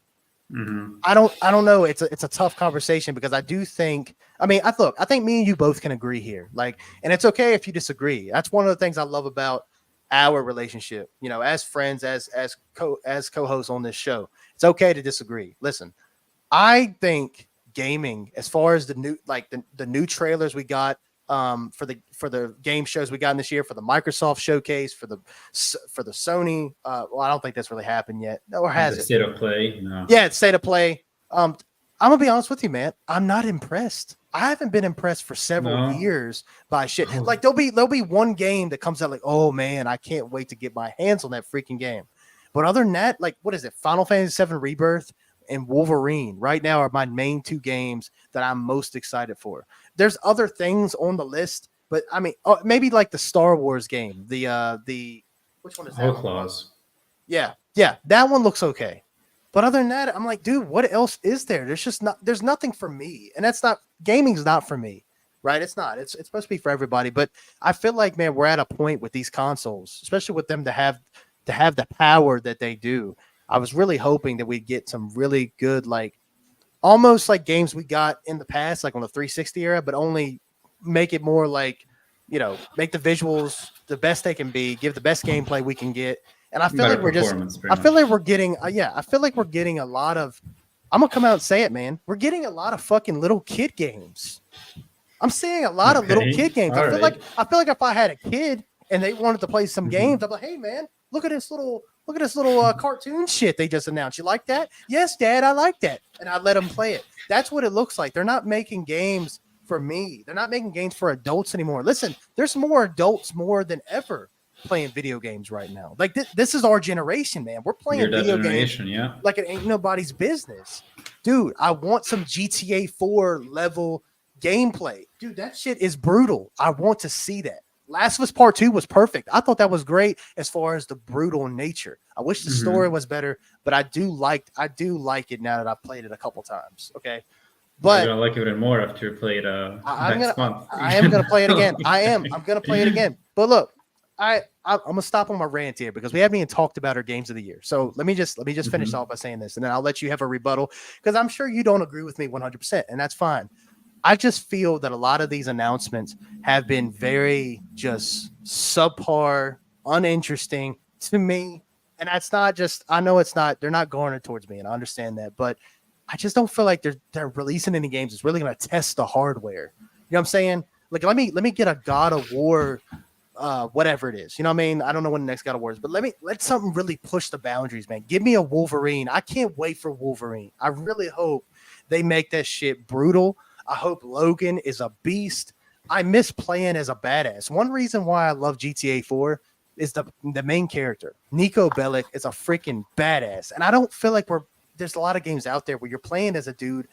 Mm-hmm. I don't know. It's a tough conversation because I do think. I think me and you both can agree here. Like, and it's okay if you disagree. That's one of the things I love about our relationship. As friends, as co-hosts on this show, it's okay to disagree. Listen, I think gaming, as far as the new trailers we got for the game shows we got in this year, for the Microsoft showcase, for the Sony. Well, I don't think that's really happened yet. Or has it? State of play. No. Yeah, it's state of play. I'm gonna be honest with you, man. I'm not impressed. I haven't been impressed for several years by shit. Like there'll be one game that comes out like, oh man, I can't wait to get my hands on that freaking game. But other than that, like what is it? Final Fantasy VII Rebirth and Wolverine right now are my main two games that I'm most excited for. There's other things on the list, but I mean, maybe like the Star Wars game, the which one is that? Outlaws. Yeah, that one looks okay. But other than that, I'm like, dude, what else is there? There's nothing for me. And gaming's not for me, right? It's not. It's supposed to be for everybody. But I feel like, man, we're at a point with these consoles, especially with them to have the power that they do. I was really hoping that we'd get some really good, like almost like games we got in the past, like on the 360 era, but only make it more like, make the visuals the best they can be, give the best gameplay we can get. And I feel like we're getting a lot of, I'm going to come out and say it, man. We're getting a lot of fucking little kid games. I'm seeing a lot of little kid games. I feel like if I had a kid and they wanted to play some games, I'm like, hey man, look at this little cartoon shit they just announced. You like that? Yes, Dad, I like that. And I let them play it. That's what it looks like. They're not making games for me. They're not making games for adults anymore. Listen, there's more adults more than ever playing video games right now. Like this is our generation, man. We're playing video games like it ain't nobody's business. Dude, I want some GTA 4 level gameplay. Dude, that shit is brutal. I want to see that. Last of Us Part 2 was perfect. I thought that was great as far as the brutal nature. I wish the story was better, but I do like it now that I've played it a couple times. Okay. But you're gonna like it even more after you play it next month. I am gonna play it again. I'm gonna play it again. But look, I'm gonna stop on my rant here because we haven't even talked about our games of the year. So let me just finish off by saying this, and then I'll let you have a rebuttal because I'm sure you don't agree with me 100%, and that's fine. I just feel that a lot of these announcements have been very just subpar, uninteresting to me, and that's not just. I know it's not. They're not garnered towards me, and I understand that, but I just don't feel like they're releasing any games that's really going to test the hardware. You know what I'm saying? Like let me get a God of War. Whatever it is, you know what I mean? I don't know when the next God of War is, but let something really push the boundaries, man. Give me a Wolverine. I can't wait for Wolverine. I really hope they make that shit brutal. I hope Logan is a beast. I miss playing as a badass. One reason why I love GTA 4 is the main character. Nico Bellic is a freaking badass. And I don't feel like there's a lot of games out there where you're playing as a dude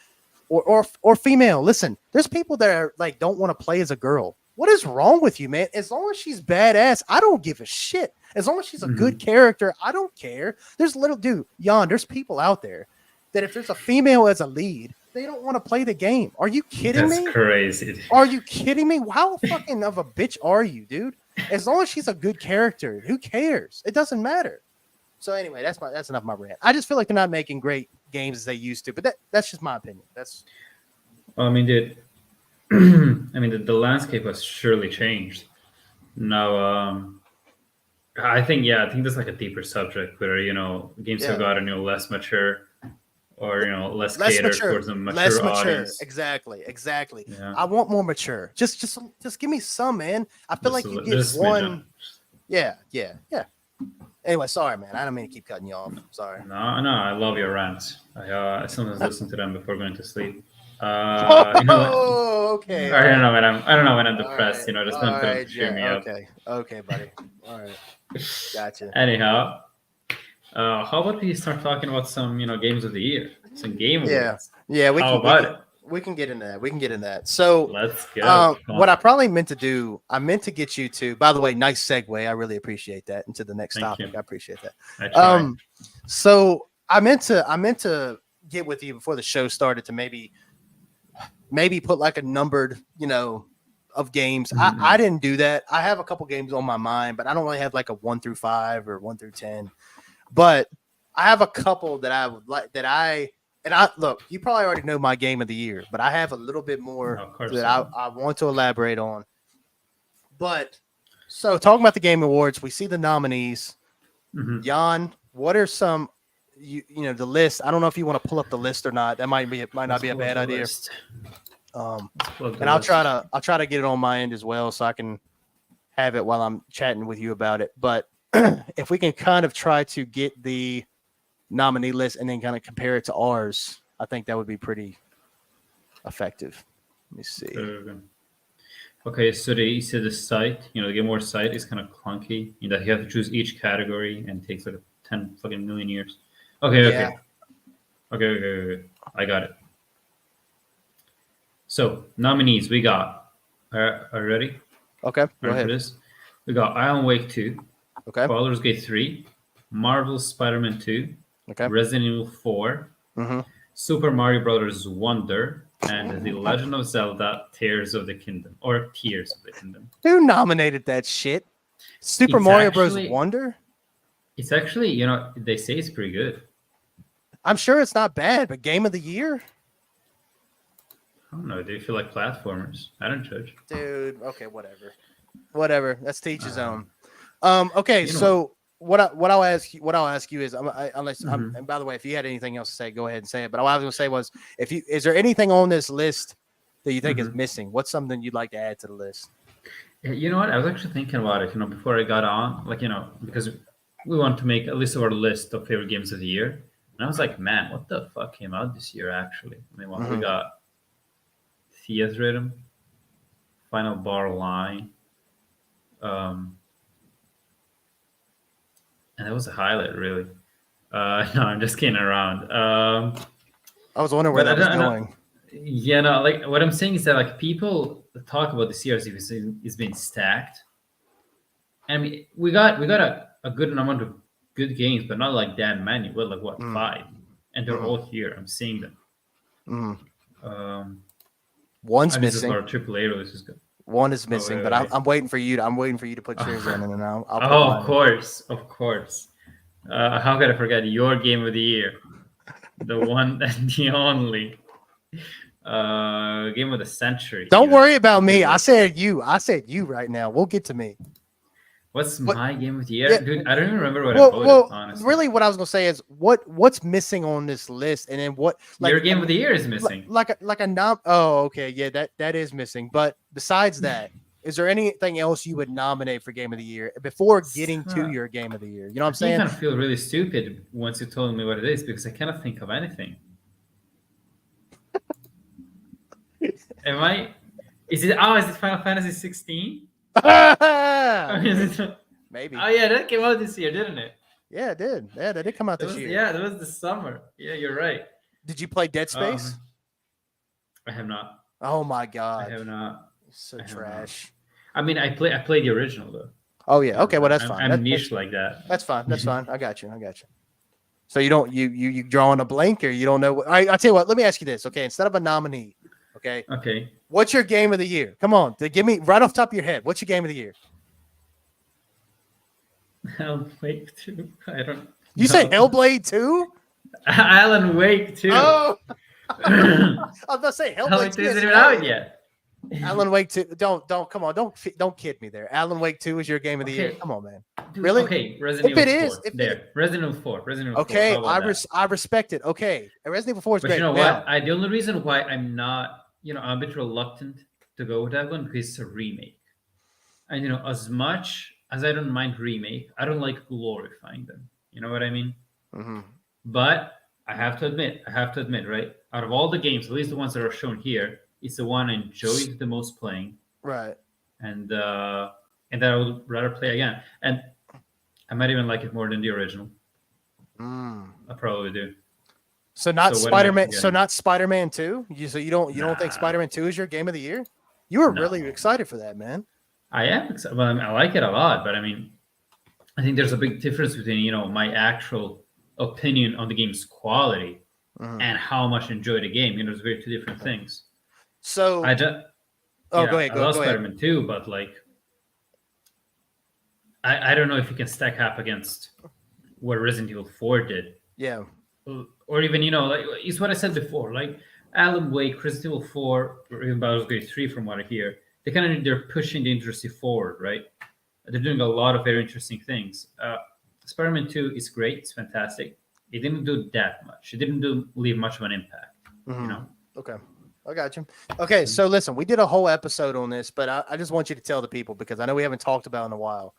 or female. Listen, there's people that are like don't want to play as a girl. What is wrong with you, man? As long as she's badass, I don't give a shit. As long as she's a good character, I don't care. There's there's people out there that if there's a female as a lead, they don't want to play the game. Are you kidding me? That's crazy. Are you kidding me? How fucking of a bitch are you, dude? As long as she's a good character, who cares? It doesn't matter. So anyway, that's enough of my rant. I just feel like they're not making great games as they used to, but that's just my opinion. Well, I mean, dude. The landscape has surely changed. Now, I think that's like a deeper subject where games have gotten less mature or less catered towards a mature audience. Exactly. Yeah. I want more mature. Just give me some, man. I feel like you get one. Yeah. Anyway, sorry, man. I don't mean to keep cutting you off. Sorry. No, I love your rants. I sometimes listen to them before going to sleep. Okay. I don't know when I'm depressed. Right, just don't cheer me up. Okay, buddy. All right, gotcha. Anyhow, how about we start talking about some games of the year, some game awards? Yeah. We can get into that. So let's go. What I probably meant to do, I meant to get you to. By the way, nice segue. I really appreciate that into the next topic. I appreciate that. So I meant to get with you before the show started to maybe put like a numbered, of games. I didn't do that. I have a couple games on my mind, but I don't really have like a 1 through 5 or 1 through 10. But I have a couple that I would like look, you probably already know my game of the year, but I have a little bit more that I want to elaborate on. But so talking about the Game Awards, we see the nominees. Jan, what are some the list? I don't know if you want to pull up the list or not. That might not be a bad idea. And I'll try to get it on my end as well, so I can have it while I'm chatting with you about it. But if we can kind of try to get the nominee list and then kind of compare it to ours, I think that would be pretty effective. Let me see. Okay, so they said the site, the Game Over site is kind of clunky in that you have to choose each category and it takes like 10 fucking million years. Okay. I got it. So nominees we got. Are you ready? Okay, go ahead. For this? We got Alan Wake 2. Okay. Baldur's Gate 3. Marvel's Spider-Man 2. Okay. Resident Evil 4. Mm-hmm. Super Mario Brothers Wonder. And The Legend of Zelda Tears of the Kingdom. Or Tears of the Kingdom. Who nominated that shit? Super Mario Bros. Wonder? It's actually, they say it's pretty good. I'm sure it's not bad, but Game of the Year? I don't know. Do you feel like platformers? I don't judge. Dude, okay, whatever. That's to each his own. Okay, so what I'll ask you is, and by the way, if you had anything else to say, go ahead and say it. But what I was going to say was, is there anything on this list that you think is missing? What's something you'd like to add to the list? You know what? I was actually thinking about it. Before I got on, because we want to make a list of our list of favorite games of the year, and I was like, man, what the fuck came out this year? Actually, we got Thea's Rhythm, Final Bar Line, and that was a highlight, really. No, I'm just kidding around. I was wondering where that was going. Yeah, no, what I'm saying is that people talk about the year as if it's been stacked. I mean, we got a good amount of good games, but not like that many. Well, 5, and they're all here. I'm seeing them. One's missing. AAA releases good. One is missing, but I'm waiting for you. I'm waiting for you to put yours in, and then I'll put mine. Of course. How could I forget your game of the year? The one and the only game of the century. Don't worry about me. I said you right now. We'll get to me. What's my game of the year? Yeah, dude, I don't even remember what I voted, honestly. Really, what I was going to say is what's missing on this list, and then what... Your game of the year is missing. Oh, okay. Yeah, that is missing. But besides that, is there anything else you would nominate for game of the year before getting to your game of the year? You know what I'm saying? I kind of feel really stupid once you told me what it is, because I cannot think of anything. Is it Final Fantasy 16? Maybe. Oh yeah, that came out this year, didn't it? Yeah, it did. Yeah, that did come out this year. Yeah, that was the summer. Yeah, you're right. Did you play Dead Space? I have not. Oh my god. I have not. So trash. Not. I mean, I played the original though. Oh yeah. Okay. Well, that's fine. I'm niche like that. That's fine. That's fine. I got you. So you drawing a blank, or you don't know? I'll tell you what. Let me ask you this. Okay, instead of a nominee. Okay. Okay. What's your game of the year? Come on, give me right off the top of your head. What's your game of the year? Alan Wake 2. I don't. You say Hellblade 2? Alan Wake 2. Oh. I was about to say Hellblade 2 isn't even out yet. Alan Wake 2. Don't come on. Don't kid me there. Alan Wake 2 is your game of the year. Come on, man. Dude, really? Okay. Resident Evil 4. Resident Evil 4. Okay, I respect it. Okay, Resident Evil 4 is great. But you know what? The only reason why I'm not, I'm a bit reluctant to go with that one because it's a remake. And as much as I don't mind remake, I don't like glorifying them. You know what I mean? Mm-hmm. But I have to admit, right? Out of all the games, at least the ones that are shown here, it's the one I enjoyed the most playing. Right. And that I would rather play again. And I might even like it more than the original. I probably do. So not Spider-Man. So not Spider-Man 2. You don't think Spider-Man 2 is your game of the year? You were really excited for that, man. I am excited. Well, I like it a lot, but I mean, I think there's a big difference between my actual opinion on the game's quality and how much I enjoy the game. There's very two different things. So go ahead. I love Spider-Man 2, but I don't know if you can stack up against what Resident Evil 4 did. Yeah. Or even it's what I said before. Alan Wake, Resident Evil 4, or even Baldur's Gate 3, from what I hear, they're pushing the industry forward, right? They're doing a lot of very interesting things. Spider-Man 2 is great. It's fantastic. It didn't do that much. It didn't leave much of an impact. Okay. I got you. Okay, so listen, we did a whole episode on this, but I just want you to tell the people, because I know we haven't talked about it in a while.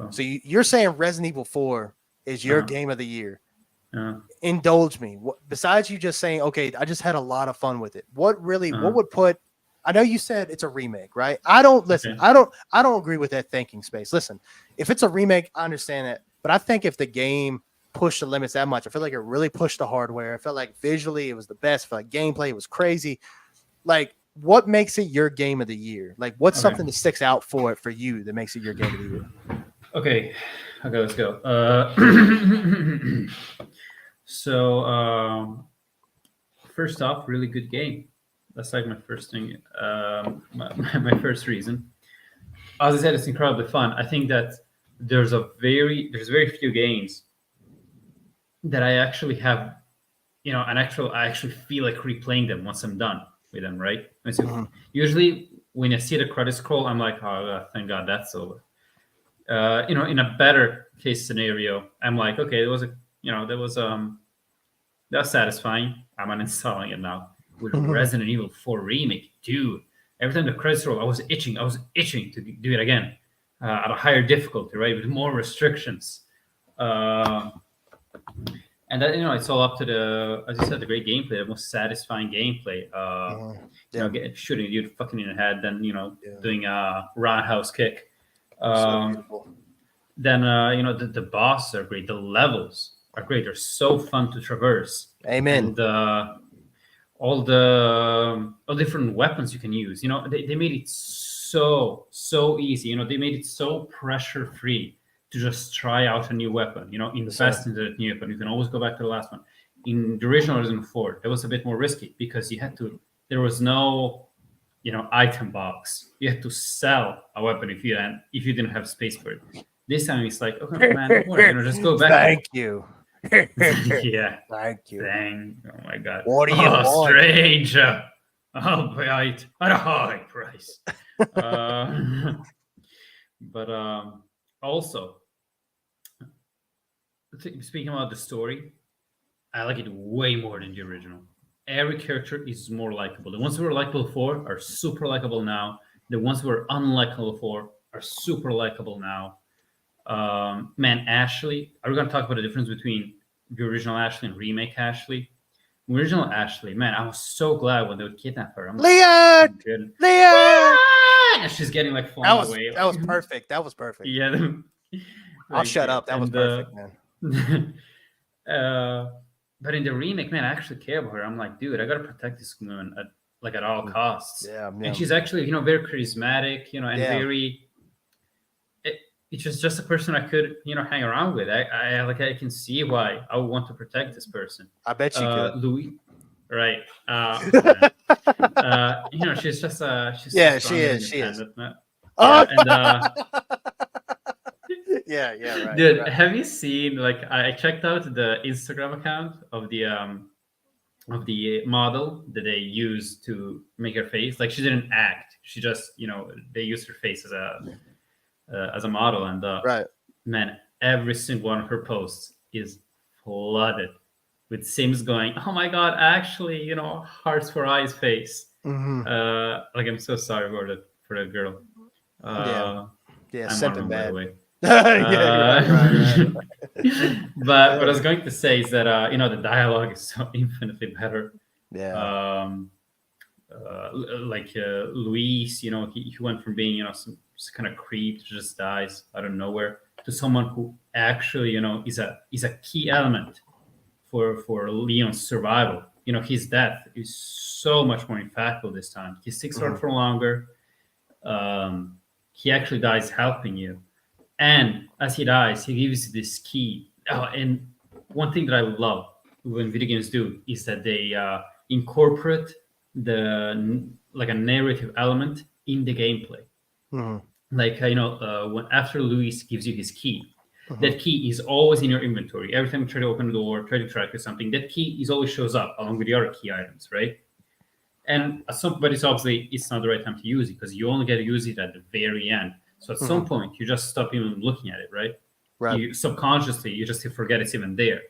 So you're saying Resident Evil 4 is your game of the year. indulge me. Besides you just saying, okay, I just had a lot of fun with it. What would put? I know you said it's a remake, right? I don't listen. Okay. I don't agree with that thinking space. Listen, if it's a remake, I understand that, but I think if the game pushed the limits that much, I feel like it really pushed the hardware. I felt like visually it was the best. I felt like gameplay was crazy. Like, what makes it your game of the year? Like, what's something that sticks out for you that makes it your game of the year? Okay, let's go. So, first off, really good game. That's like my first thing, my first reason. As I said, it's incredibly fun. I think that there's very few games that I actually have, I actually feel like replaying them once I'm done with them, right? So usually when I see the credit scroll, I'm like, oh, thank God that's over. In a better case scenario, I'm like, okay, that was satisfying. I'm uninstalling it now. With Resident Evil 4 remake, dude, every time the credits roll, I was itching to do it again at a higher difficulty, right, with more restrictions. And that, it's all up to as you said, the great gameplay, the most satisfying gameplay. Shooting a dude fucking in the head, then doing a roundhouse kick. Then the bosses are great. The levels are great. They're so fun to traverse. Amen. And all the different weapons you can use. They made it so easy. They made it so pressure free to just try out a new weapon. Invest into that new weapon. You can always go back to the last one. In the original Resident 4, it was a bit more risky because there was no item box. You had to sell a weapon if you didn't have space for it. This time it's like, okay, man, don't worry, just go back. Thank you. Yeah. Thank you. Oh my God. What do you want? Stranger. I'll buy it at a high price. But also, speaking about the story, I like it way more than the original. Every character is more likable. The ones who were likable before are super likable now. The ones who were unlikable before are super likable now. Man, Ashley. Are we going to talk about the difference between the original Ashley and remake Ashley? The original Ashley, man, I was so glad when they would kidnap her. I'm like, Leon! And she's getting like flown away. That was perfect. That was perfect. Yeah. I'll shut up. That was perfect, man. But in the remake, man, I actually care about her. I'm like, dude, I gotta protect this woman at all costs. Yeah. And she's actually, very charismatic, and very. It's just a person I could, hang around with. I can see why I would want to protect this person. I bet you could. Louis, right? She's just she's she is. Yeah, right. Dude, right. Have you seen, I checked out the Instagram account of the model that they used to make her face. Like, she didn't act. She just, they used her face as a model, and right. Man, every single one of her posts is flooded with Sims going, "Oh my God, actually, hearts for eyes face." I'm so sorry for that girl. I'm something bad. By the way. Right. But what I was going to say is that the dialogue is so infinitely better. Yeah. Luis, he went from being some kind of creep to just dies out of nowhere to someone who actually is a key element for Leon's survival. His death is so much more impactful this time. He sticks around for longer. He actually dies helping you. And as he dies, he gives this key. And one thing that I love when video games do is that they incorporate a narrative element in the gameplay. When after Luis gives you his key, that key is always in your inventory. Every time you try to open the door, try to track or something, that key always shows up along with the other key items, right? And but it's obviously not the right time to use it because you only get to use it at the very end. So at some point, you just stop even looking at it, right? Right. You subconsciously, you just forget it's even there.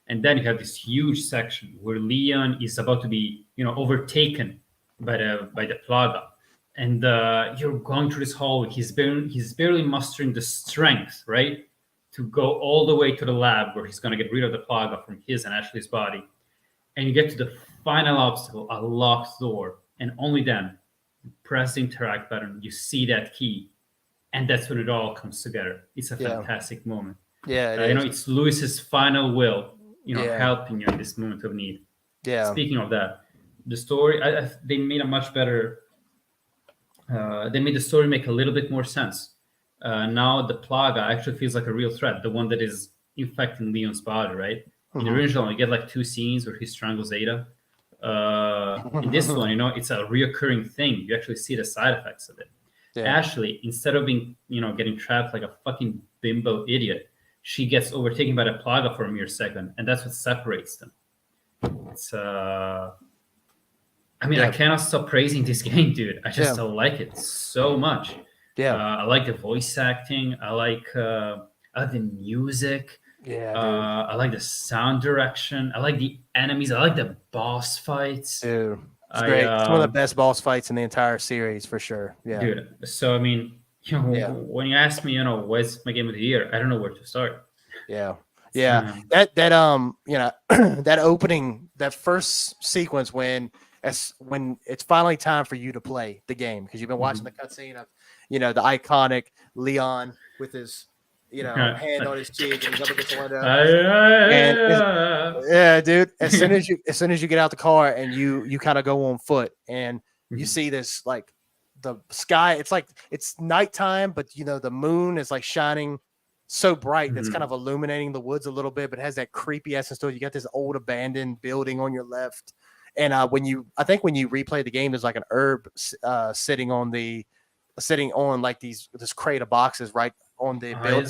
And then you have this huge section where Leon is about to be, overtaken by the Plaga. And you're going through this hallway. He's barely mustering the strength, right, to go all the way to the lab where he's going to get rid of the Plaga from his and Ashley's body. And you get to the final obstacle, a locked door. And only then, you press the interact button, you see that key. And that's when it all comes together. It's a fantastic moment. Yeah, it's Lewis's final will, helping you in this moment of need. Yeah. Speaking of that, the story, they made a much better. They made the story make a little bit more sense. Now the Plaga actually feels like a real threat, the one that is infecting Leon's body, right? In the original, you get like 2 scenes where he strangles Ada. In this one, it's a reoccurring thing. You actually see the side effects of it. Yeah. Ashley, instead of being, getting trapped like a fucking bimbo idiot, she gets overtaken by the Plaga for a mere second, and that's what separates them. It's I cannot stop praising this game, dude. I just like it so much. Yeah, I like the voice acting. I like the music. Yeah, I like the sound direction. I like the enemies. I like the boss fights. Dude, it's great. It's one of the best boss fights in the entire series for sure. Yeah, dude. So when you ask me, what's my game of the year, I don't know where to start. Yeah. Yeah. That opening, that first sequence when it's finally time for you to play the game, because you've been watching the cutscene of, the iconic Leon with his, hand on his cheek and he's up against the window. Yeah, dude. As soon as you get out the car and you kind of go on foot and you see this, like, the sky, it's nighttime, but the moon is like shining so bright that's kind of illuminating the woods a little bit, but it has that creepy essence to it. You got this old abandoned building on your left, and when you replay the game, there's like an herb sitting on like this crate of boxes right on the building.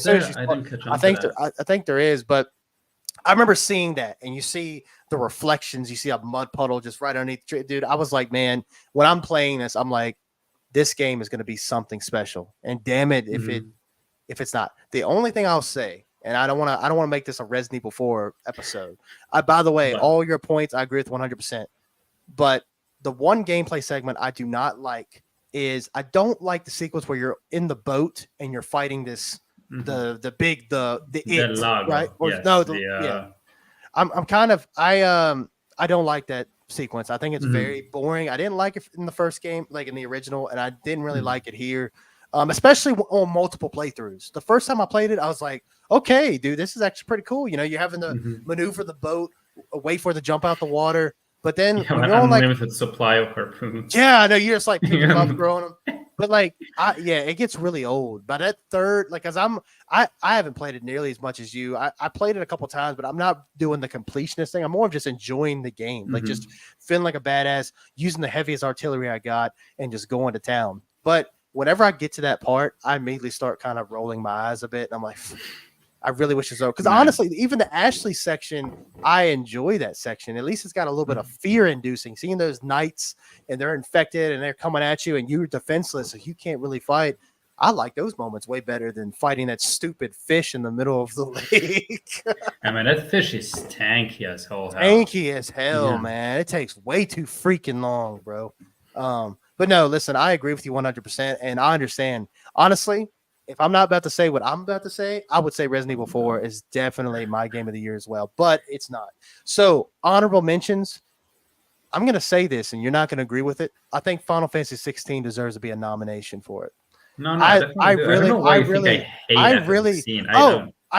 I think there is, but I remember seeing that, and you see the reflections. You see a mud puddle just right underneath. Dude, I was like, man, when I'm playing this, I'm like, this game is going to be something special, and damn it if it's not. The only thing I'll say, and I don't want to make this a Resident Evil 4 episode. By the way, all your points I agree with 100%. But the one gameplay segment I do not like is I don't like the sequence where you're in the boat and you're fighting this the log, right? Or, yes, I don't like that sequence. I think it's very boring. I didn't like it in the first game, like in the original, and I didn't really like it here. Especially on multiple playthroughs. The first time I played it, I was like, okay, dude, this is actually pretty cool. You're having to maneuver the boat, wait for it to jump out the water. But then when you're on like unlimited supply of harpoons. Yeah, I know, you're just like picking them up, throwing them. But like, it gets really old. By that third, like, as I haven't played it nearly as much as you. I played it a couple times, but I'm not doing the completionist thing. I'm more of just enjoying the game, like just feeling like a badass, using the heaviest artillery I got, and just going to town. But whenever I get to that part, I immediately start kind of rolling my eyes a bit. And I'm like, I really wish it was over. Because honestly, even the Ashley section, I enjoy that section. At least it's got a little bit of fear-inducing. Seeing those knights and they're infected and they're coming at you and you're defenseless, so you can't really fight. I like those moments way better than fighting that stupid fish in the middle of the lake. I mean, that fish is tanky as hell. Tanky as hell, man. It takes way too freaking long, bro. But no, listen, I agree with you 100%, and I understand. Honestly, if I'm not about to say what I'm about to say, I would say Resident Evil 4 is definitely my game of the year as well, but it's not. So, honorable mentions, I'm going to say this, and you're not going to agree with it. I think Final Fantasy 16 deserves to be a nomination for it. No, I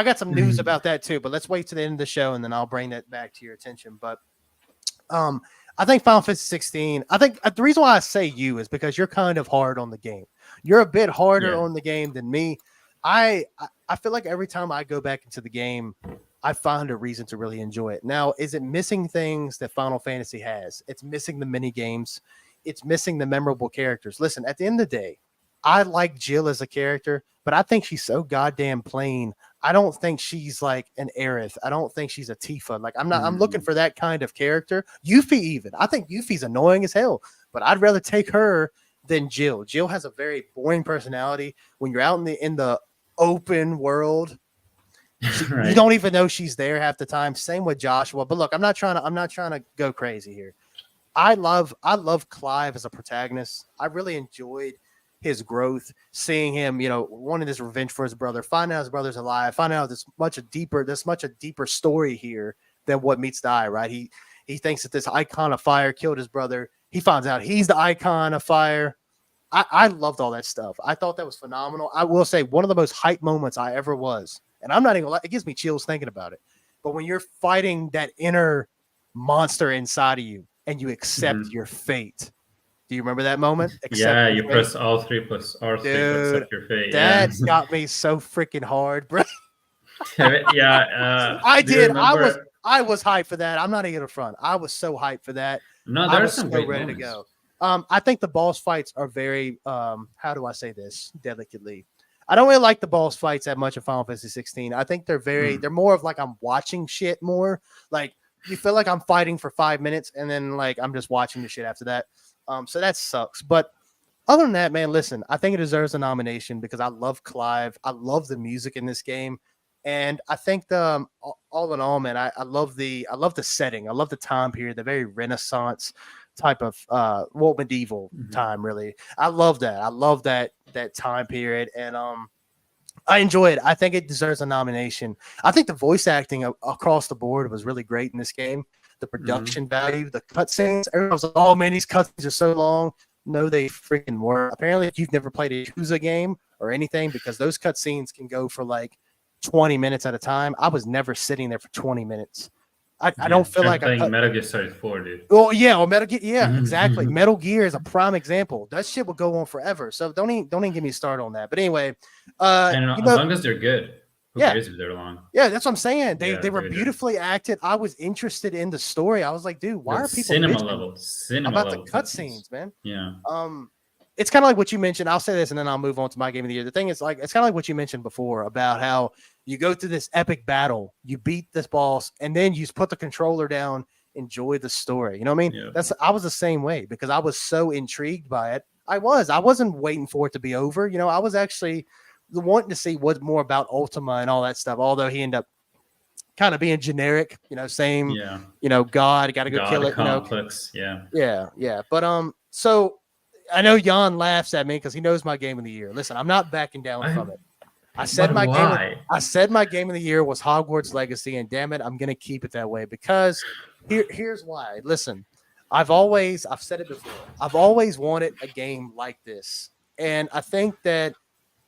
got some news about that too, but let's wait to the end of the show, and then I'll bring that back to your attention. But I think Final Fantasy 16, I think the reason why I say you is because you're kind of hard on the game. You're a bit harder on the game than me. I feel like every time I go back into the game, I find a reason to really enjoy it. Now, is it missing things that Final Fantasy has? It's missing the mini games. It's missing the memorable characters. Listen, at the end of the day, I like Jill as a character, but I think she's so goddamn plain. I don't think she's like an Aerith. I don't think she's a Tifa. Like, I'm looking for that kind of character. Yuffie even. I think Yuffie's annoying as hell, but I'd rather take her than Jill. Jill has a very boring personality. When you're out in the open world, you don't even know she's there half the time. Same with Joshua. But look, I'm not trying to go crazy here. I love Clive as a protagonist. I really enjoyed his growth, seeing him, wanting this revenge for his brother, finding out his brother's alive, finding out there's much a deeper story here than what meets the eye, right? He thinks that this icon of fire killed his brother. He finds out he's the icon of fire. I loved all that stuff. I thought that was phenomenal. I will say one of the most hype moments I ever was, and I'm not even gonna lie, it gives me chills thinking about it. But when you're fighting that inner monster inside of you and you accept your fate. Do you remember that moment? You press Alt3 plus R3 to accept your fate. That's got me so freaking hard, bro. I did. I was hyped for that. I'm not even gonna front. I was so hyped for that. No, I was so ready to go. I think the boss fights are very how do I say this delicately? I don't really like the boss fights that much in Final Fantasy 16. I think they're they're more of like I'm watching shit more. Like you feel like I'm fighting for 5 minutes and then like I'm just watching the shit after that. So that sucks. But other than that, man, listen, I think it deserves a nomination because I love Clive. I love the music in this game. And I think all in all, man, I love the setting. I love the time period, the very Renaissance type of medieval time, really. I love that. I love that time period. And I enjoy it. I think it deserves a nomination. I think the voice acting across the board was really great in this game. The production value, the cutscenes. Everyone was like, oh man, these cutscenes are so long. No, they freaking were. Apparently, if you've never played a Yakuza game or anything, because those cutscenes can go for like 20 minutes at a time. I was never sitting there for 20 minutes. I don't feel like I'm playing Metal Gear Solid 4, dude. Oh yeah, or Metal Gear. Yeah, exactly. Metal Gear is a prime example. That shit will go on forever. So don't even get me started on that. But anyway, and as long as they're good, who cares if they're long? Yeah, that's what I'm saying. They were beautifully acted. I was interested in the story. I was like, dude, why are people cinema about the cutscenes, man? Yeah. It's kind of like what you mentioned. I'll say this and then I'll move on to my game of the year. The thing is, like, it's kind of like what you mentioned before about how you go through this epic battle, you beat this boss, and then you just put the controller down, enjoy the story. You know what I mean? Yeah. I was the same way because I was so intrigued by it. I wasn't waiting for it to be over. I was actually wanting to see what more about Ultima and all that stuff. Although he ended up kind of being generic, same, God, got to go kill it. Complex, yeah. But so I know Jan laughs at me because he knows my game of the year. Listen, I'm not backing down from it. I said my game of the year was Hogwarts Legacy, and damn it, I'm gonna keep it that way because here's why. Listen, I've said it before. I've always wanted a game like this, and I think that.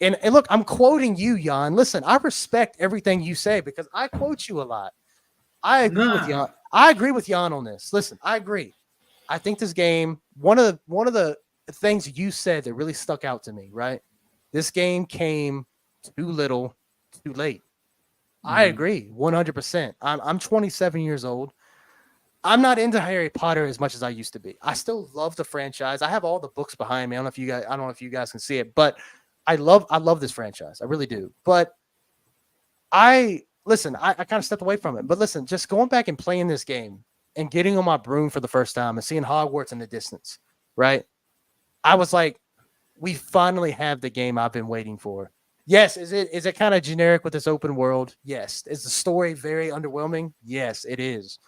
And look, I'm quoting you, Jan. Listen, I respect everything you say because I quote you a lot. I agree with Jan. I agree with Jan on this. Listen, I agree. I think this game, one of the things you said that really stuck out to me, right? This game came too little, too late. I agree, 100%. I'm 27 years old. I'm not into Harry Potter as much as I used to be. I still love the franchise. I have all the books behind me. I don't know if you guys can see it, but I love this franchise. I really do. But I kind of stepped away from it. But listen, just going back and playing this game and getting on my broom for the first time and seeing Hogwarts in the distance, right? I was like, we finally have the game I've been waiting for. Yes, is it kind of generic with this open world? Yes. Is the story very underwhelming? Yes, it is.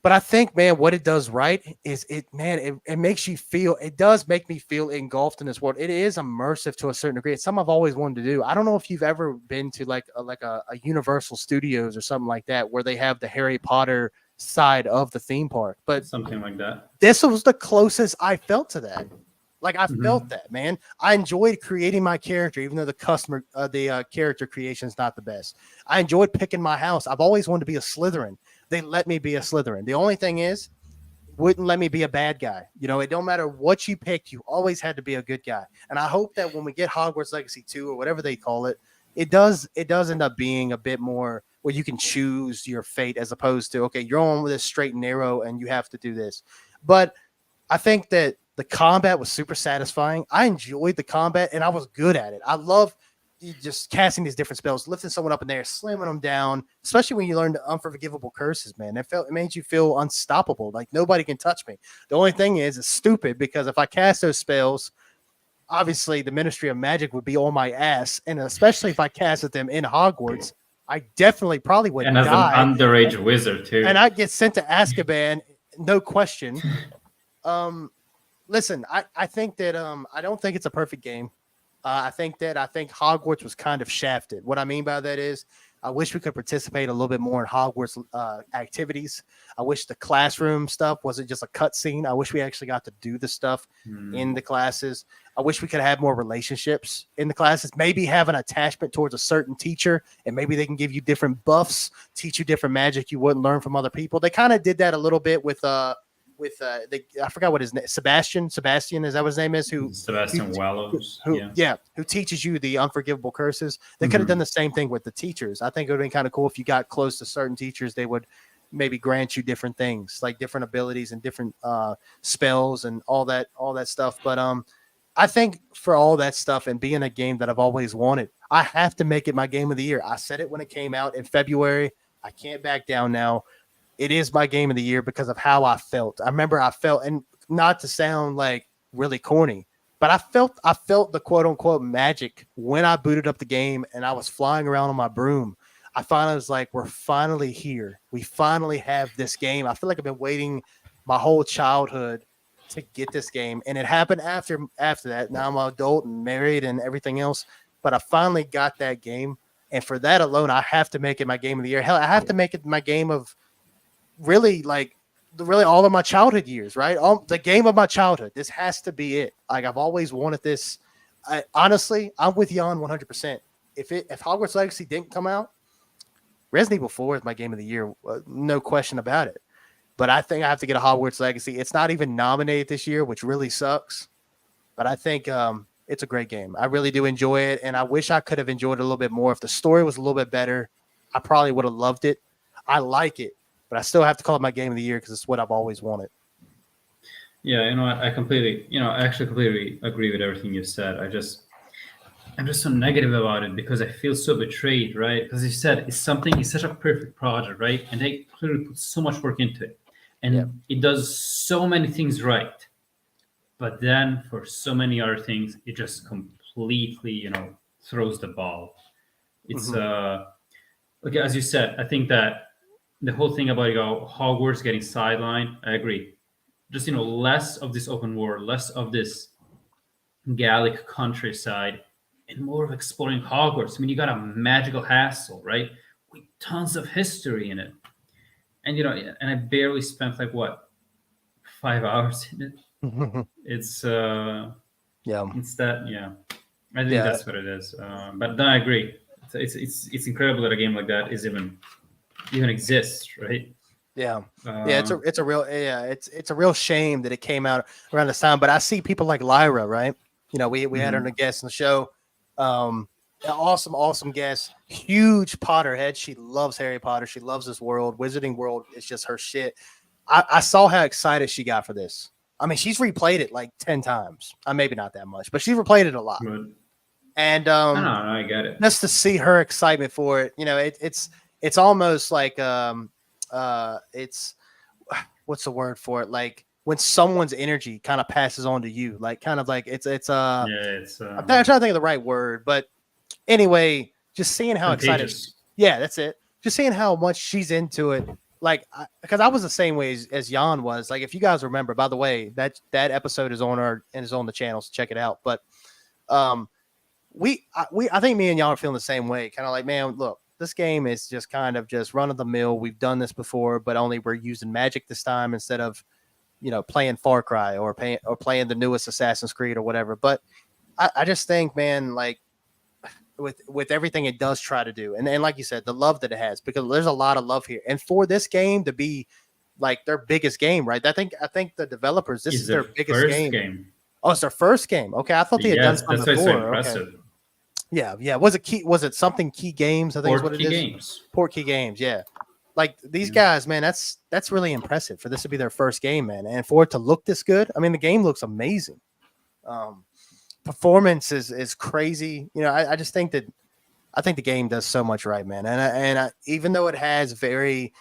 But I think, man, what it does right is it makes you feel, it does make me feel engulfed in this world. It is immersive to a certain degree. It's something I've always wanted to do. I don't know if you've ever been to like a Universal Studios or something like that, where they have the Harry Potter side of the theme park, but something like that. This was the closest I felt to that. Like I felt that, man. I enjoyed creating my character, even though the character creation is not the best. I enjoyed picking my house. I've always wanted to be a Slytherin. They let me be a Slytherin. The only thing is, wouldn't let me be a bad guy. It don't matter what you picked, you always had to be a good guy. And I hope that when we get Hogwarts Legacy 2 or whatever they call it, it does end up being a bit more where you can choose your fate as opposed to, okay, you're on with this straight and narrow and you have to do this. But I think that the combat was super satisfying. I enjoyed the combat and I was good at it. I love just casting these different spells, lifting someone up in there, slamming them down, especially when you learn the unforgivable curses, man. It made you feel unstoppable. Like nobody can touch me. The only thing is it's stupid because if I cast those spells, obviously the Ministry of Magic would be on my ass. And especially if I casted them in Hogwarts, I definitely probably would die. And as an underage wizard too. And I'd get sent to Azkaban, no question. Listen, I think that I don't think it's a perfect game. I think Hogwarts was kind of shafted. What I mean by that is, I wish we could participate a little bit more in Hogwarts activities. I wish the classroom stuff wasn't just a cutscene. I wish we actually got to do the stuff in the classes. I wish we could have more relationships in the classes. Maybe have an attachment towards a certain teacher, and maybe they can give you different buffs, teach you different magic you wouldn't learn from other people. They kind of did that a little bit with I forgot what his name, Sebastian, is that what his name is? Sebastian Wallows. Who teaches you the unforgivable curses. They could have done the same thing with the teachers. I think it would have been kind of cool if you got close to certain teachers, they would maybe grant you different things, like different abilities and different spells and all that stuff. But I think for all that stuff and being a game that I've always wanted, I have to make it my game of the year. I said it when it came out in February. I can't back down now. It is my game of the year because of how I felt. I remember I felt, and not to sound like really corny, but I felt the quote unquote magic when I booted up the game and I was flying around on my broom. I finally was like, we're finally here. We finally have this game. I feel like I've been waiting my whole childhood to get this game. And it happened after that. Now I'm an adult and married and everything else, but I finally got that game. And for that alone, I have to make it my game of the year. Hell, I have to make it my game of really all of my childhood years, right? The game of my childhood. This has to be it. Like, I've always wanted this. Honestly, I'm with Jan 100%. If Hogwarts Legacy didn't come out, Resident Evil 4 is my game of the year, no question about it. But I think I have to get a Hogwarts Legacy. It's not even nominated this year, which really sucks. But I think it's a great game. I really do enjoy it, and I wish I could have enjoyed it a little bit more. If the story was a little bit better, I probably would have loved it. I like it. But I still have to call it my game of the year because it's what I've always wanted. Yeah, I actually completely agree with everything you said. I'm just so negative about it because I feel so betrayed, right? Because you said it's such a perfect project, right? And they clearly put so much work into it. And it does so many things right. But then for so many other things, it just completely, throws the ball. It's okay, as you said, I think that the whole thing about Hogwarts getting sidelined, I agree. Just less of this open world, less of this Gallic countryside, and more of exploring Hogwarts. I mean, you got a magical castle, right, with tons of history in it, and and I barely spent 5 hours in it. It's Instead, I think that's what it is. But then I agree. It's incredible that a game like that is even exists, right? It's a real shame that it came out around this time. But I see people like Lyra, right? We had her on a guest in the show. Awesome guest, huge Potterhead. She loves Harry Potter. She loves this world. Wizarding world is just her shit. I saw how excited she got for this. I mean, she's replayed it like 10 times. Maybe not that much, but she's replayed it a lot. Right. And I get it. Just to see her excitement for it, it's almost like it's what's the word for it? Like when someone's energy kind of passes on to you, like kind of like it's I'm trying to think of the right word, but anyway, just seeing how excited. Yeah, that's it. Just seeing how much she's into it. Like, because I was the same way as Jan was. Like, if you guys remember, by the way, that episode is on the channel, so check it out. But I think me and Jan are feeling the same way. Kind of like, man, look, this game is just kind of just run of the mill. We've done this before, but only we're using magic this time instead of, playing Far Cry or playing the newest Assassin's Creed or whatever. But I just think, man, like with everything it does try to do, and like you said, the love that it has, because there's a lot of love here, and for this game to be like their biggest game, right? I think the developers, this is their biggest game. Oh, it's their first game. Okay, I thought they had done something before. So impressive. Okay. Yeah. Was it something Key Games? I think is what it is. Portkey Games. Yeah. Like these guys, man, that's really impressive for this to be their first game, man, and for it to look this good. I mean, the game looks amazing. Performance is crazy. I just think that the game does so much right, man. And even though it has very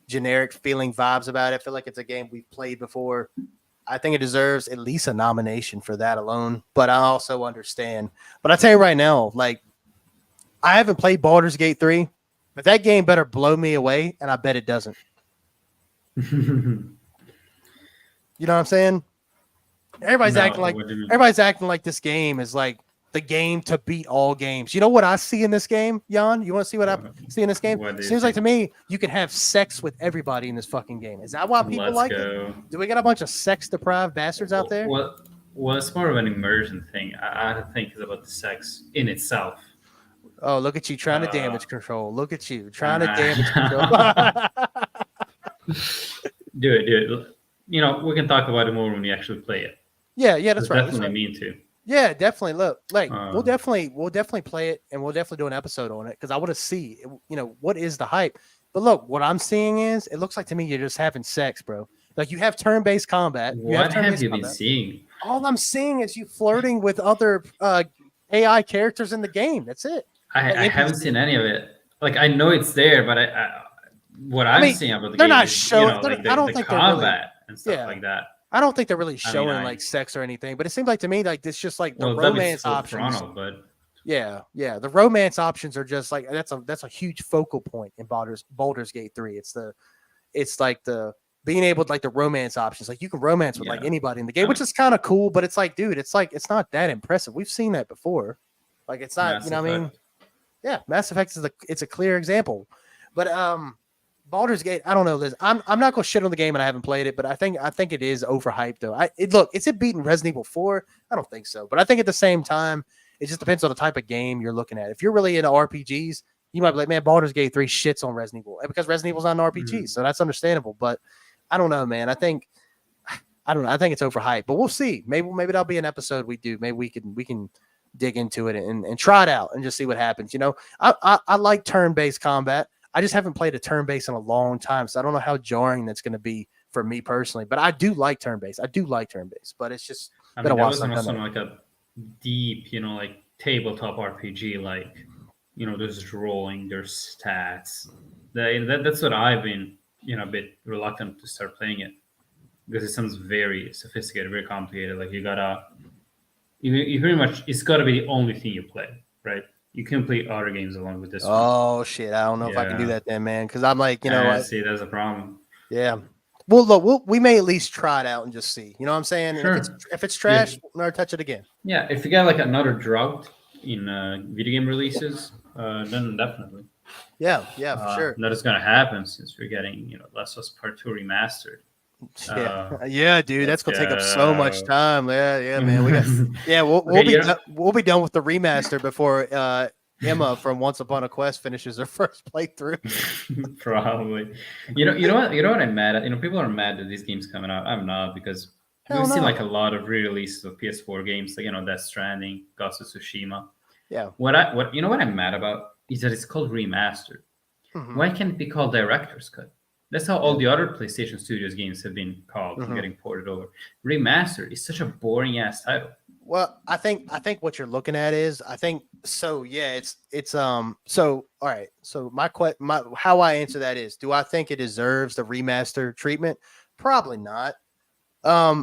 generic feeling vibes about it, I feel like it's a game we've played before. I think it deserves at least a nomination for that alone. But I also understand. But I tell you right now, like, I haven't played Baldur's Gate 3, but that game better blow me away, and I bet it doesn't. You know what I'm saying? Everybody's No, acting like what do you mean? everybody's acting like this game is like the game to beat all games. You know what I see in this game, Jan? You want to see what I see in this game? What do you Seems like think? to me you can have sex with everybody in this fucking game. Is that why people Let's like it? go. Do we got a bunch of sex deprived bastards out there? Well, it's more of an immersion thing. I don't think it's about the sex in itself. Oh, look at you trying to Uh, damage control. Look at you trying and to damage control. do it. You know, we can talk about it more when we actually play it. yeah, that's It's right. That's definitely right. mean to. Yeah, definitely. Look, like we'll Uh, definitely play it, and we'll definitely do an episode on it because I want to see, what is the hype. But look, what I'm seeing is it looks like to me you're just having sex, bro. Like you have turn-based combat. what have you been seeing? All I'm seeing is you flirting with other AI characters in the game. That's it. I haven't seen any of it. Like I know it's there, but what I'm seeing about the they're game not is showing. like I don't the think combat and stuff like that. I don't think they're really showing I like sex or anything, but it seems like to me like it's just like the well, romance full options. frontal, but Yeah, the romance options are just like that's a huge focal point in Baldur's Gate 3. It's like the being able to like the romance options. Like you can romance with like anybody in the game, which is kind of cool, but it's like, dude, it's not that impressive. We've seen that before. Like it's not, you know what I mean? Yeah, Mass Effect it's a clear example. But Baldur's Gate, I don't know, Liz. I'm not gonna shit on the game and I haven't played it, but I think it is overhyped though. Is it beating Resident Evil 4? I don't think so. But I think at the same time, it just depends on the type of game you're looking at. If you're really into RPGs, you might be like, man, Baldur's Gate 3 shits on Resident Evil. And because Resident Evil's not an RPG, so that's understandable. But I don't know, man. I don't know. I think it's overhyped, but we'll see. Maybe that'll be an episode we do. Maybe we can dig into it and try it out and just see what happens. You know, I like turn-based combat. I just haven't played a turn-based in a long time, so I don't know how jarring that's going to be for me personally. But I do like turn-based. But it's just been a while since I've done that. Like a deep, like tabletop RPG, like there's rolling, there's stats. That's what I've been, a bit reluctant to start playing it because it sounds very sophisticated, very complicated. Like you pretty much, it's got to be the only thing you play, right? You can play other games along with this one. Oh shit! I don't know if I can do that then, man. Because I'm like, see, that's a problem. Yeah. Well, look, we may at least try it out and just see. You know what I'm saying? Sure. If it's trash, we'll never touch it again. Yeah, if you get like another drought in video game releases, then definitely. Yeah, for sure. That is going to happen since we're getting, Last of Us Part 2 remastered. Yeah, dude, that's gonna take up so much time. Yeah, man. We'll be done with the remaster before Emma from Once Upon a Quest finishes her first playthrough. Probably. You know what I'm mad at? People are mad that these games coming out. I'm not, because we've seen like a lot of re-releases of PS4 games, like Death Stranding, Ghost of Tsushima. Yeah. What I'm mad about is that it's called remastered. Mm-hmm. Why can't it be called Director's Cut? That's how all the other PlayStation Studios games have been called, getting ported over. Remastered is such a boring ass title. Well, I think what you're looking at is so. Yeah, it's so all right. So my how I answer that is, do I think it deserves the remaster treatment? Probably not.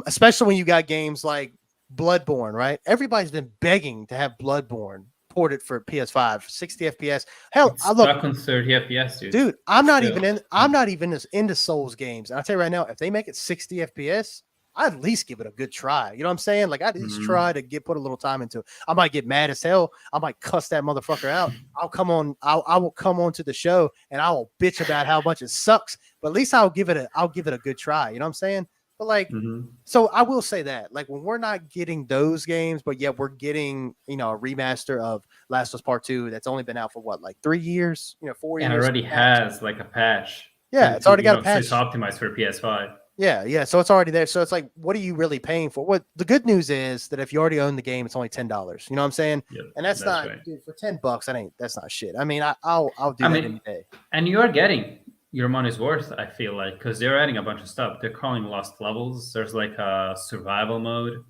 Especially when you got games like Bloodborne, right? Everybody's been begging to have Bloodborne ported for PS5, 60 FPS. Hell, I look stuck on 30 FPS, dude. I'm not even as into Souls games. And I'll tell you right now, if they make it 60 FPS, I'd at least give it a good try. You know what I'm saying? Like I'd at least try to put a little time into it. I might get mad as hell. I might cuss that motherfucker out. I will come on to the show and I will bitch about how much it sucks. But at least I'll give it a good try. You know what I'm saying? But like, so I will say that, like, when we're not getting those games, but yet we're getting, a remaster of Last of Us Part 2 that's only been out for what, like 3 years, 4 years. And already has like a patch. Yeah, it's already got a patch. So it's optimized for PS5. Yeah. So it's already there. So it's like, what are you really paying for? What the good news is that if you already own the game, it's only $10. You know what I'm saying? Yep, and that's not, right. Dude, for $10, that's not shit. I mean, I'll do that any day. And you are getting your money's worth, I feel like, because they're adding a bunch of stuff. They're calling Lost Levels. There's like a survival mode,